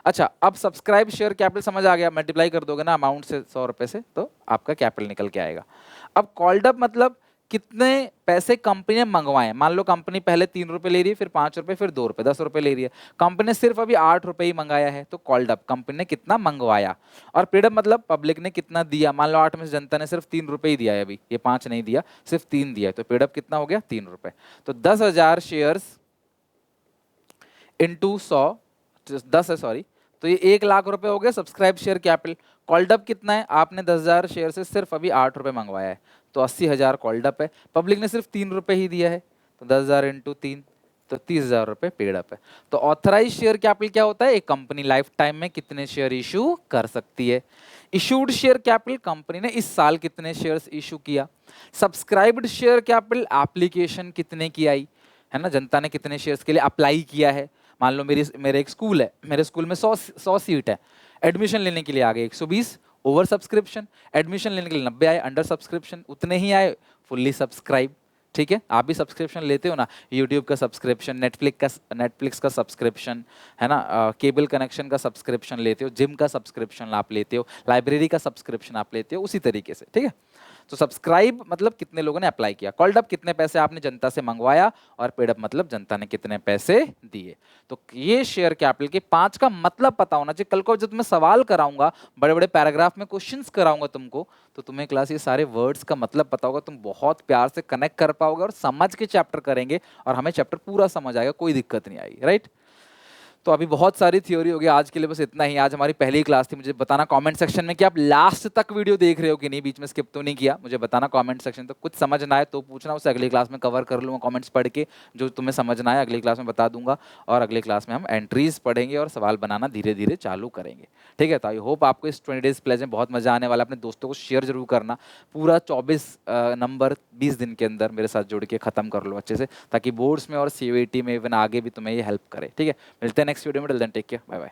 अच्छा, अब सब्सक्राइब शेयर कैपिटल समझ आ गया, मल्टीप्लाई कर दोगे ना अमाउंट से 100 रुपए से तो आपका कैपिटल निकल के आएगा। अब कॉल्ड अप मतलब कितने पैसे कंपनी ने मंगवाए। मान लो कंपनी पहले 3 रुपए ले रही है, फिर 5 रुपए, फिर 2 रुपए, 10 रुपए ले रही है। कंपनी ने सिर्फ अभी 8 रुपए ही मंगाया है, तो कॉल्ड अप कंपनी ने कितना मंगवाया। और पेड अप मतलब पब्लिक ने कितना दिया। मान लो 8 में से जनता ने सिर्फ 3 रुपए ही दिया है, अभी ये 5 नहीं दिया, सिर्फ 3 दिया है, तो पेड अप कितना हो गया 3 रुपए। तो 10,000 शेयर्स इंटू 100, 10 है सॉरी, तो ये 1 लाख रुपए हो गए subscribe share capital. Called up कितना है, आपने 10,000 शेयर से सिर्फ अभी 8 रुपए मंगवाया है, तो 80,000 कॉल्ड अप है। पब्लिक ने सिर्फ 3 रुपए ही दिया है, तो 10,000 इंटू 3, तो 30,000 रुपए पेड अप है। तो ऑथराइज शेयर कैपिटल क्या होता है, एक कंपनी लाइफ टाइम में कितने शेयर इशू कर सकती है। इशूड शेयर कैपिटल, कंपनी ने इस साल कितने शेयर्स इशू किया। सब्सक्राइब्ड शेयर कैपिटल, एप्लीकेशन कितने की आई है ना, जनता ने कितने शेयर्स के लिए अप्लाई किया है। मान लो मेरे एक स्कूल है, मेरे स्कूल में 100 सीट है, एडमिशन लेने के लिए आ गए 120, ओवर सब्सक्रिप्शन। एडमिशन लेने के लिए 90 आए, अंडर सब्सक्रिप्शन। उतने ही आए, फुल्ली सब्सक्राइब। ठीक है, आप भी सब्सक्रिप्शन लेते हो ना, यूट्यूब का सब्सक्रिप्शन, नेटफ्लिक्स का सब्सक्रिप्शन है ना, केबल कनेक्शन का सब्सक्रिप्शन लेते हो, जिम का सब्सक्रिप्शन आप लेते हो, लाइब्रेरी का सब्सक्रिप्शन आप लेते हो, उसी तरीके से। ठीक है, तो सब्सक्राइब मतलब कितने लोगों ने अप्लाई किया, कॉल्ड अप कितने पैसे आपने जनता से मंगवाया, और पेड अप मतलब जनता ने कितने पैसे दिए। तो ये शेयर कैपिटल के 5 का मतलब पता होना चाहिए। कल को जब मैं सवाल कराऊंगा, बड़े बड़े पैराग्राफ में क्वेश्चंस कराऊंगा तुमको, तो तुम्हें क्लास ये सारे वर्ड्स का मतलब पता होगा, तुम बहुत प्यार से कनेक्ट कर पाओगे और समझ के चैप्टर करेंगे, और हमें चैप्टर पूरा समझ आएगा, कोई दिक्कत नहीं आएगी। राइट, तो अभी बहुत सारी थ्योरी हो गई, आज के लिए बस इतना ही। आज हमारी पहली क्लास थी। मुझे बताना कमेंट सेक्शन में कि आप लास्ट तक वीडियो देख रहे हो कि नहीं, बीच में स्किप तो नहीं किया। मुझे बताना कमेंट सेक्शन, तो कुछ समझ ना आए तो पूछना, उसे अगली क्लास में कवर कर लूँगा कमेंट्स पढ़ के। जो तुम्हें समझ ना आए अगली क्लास में बता दूंगा, और अगली क्लास में हम एंट्रीज पढ़ेंगे और सवाल बनाना धीरे धीरे चालू करेंगे। ठीक है, तो आई होप आपको इस 20 डेज प्लेज में बहुत मजा आने वाला है। अपने दोस्तों को शेयर जरूर करना। पूरा 24 नंबर 20 दिन के अंदर मेरे साथ जुड़ के खत्म कर लो अच्छे से, ताकि बोर्ड्स में और CUET में इवन आगे भी तुम्हें ये हेल्प करे। ठीक है, मिलते हैं नेक्स्ट वीडियो में, till then take care, bye bye.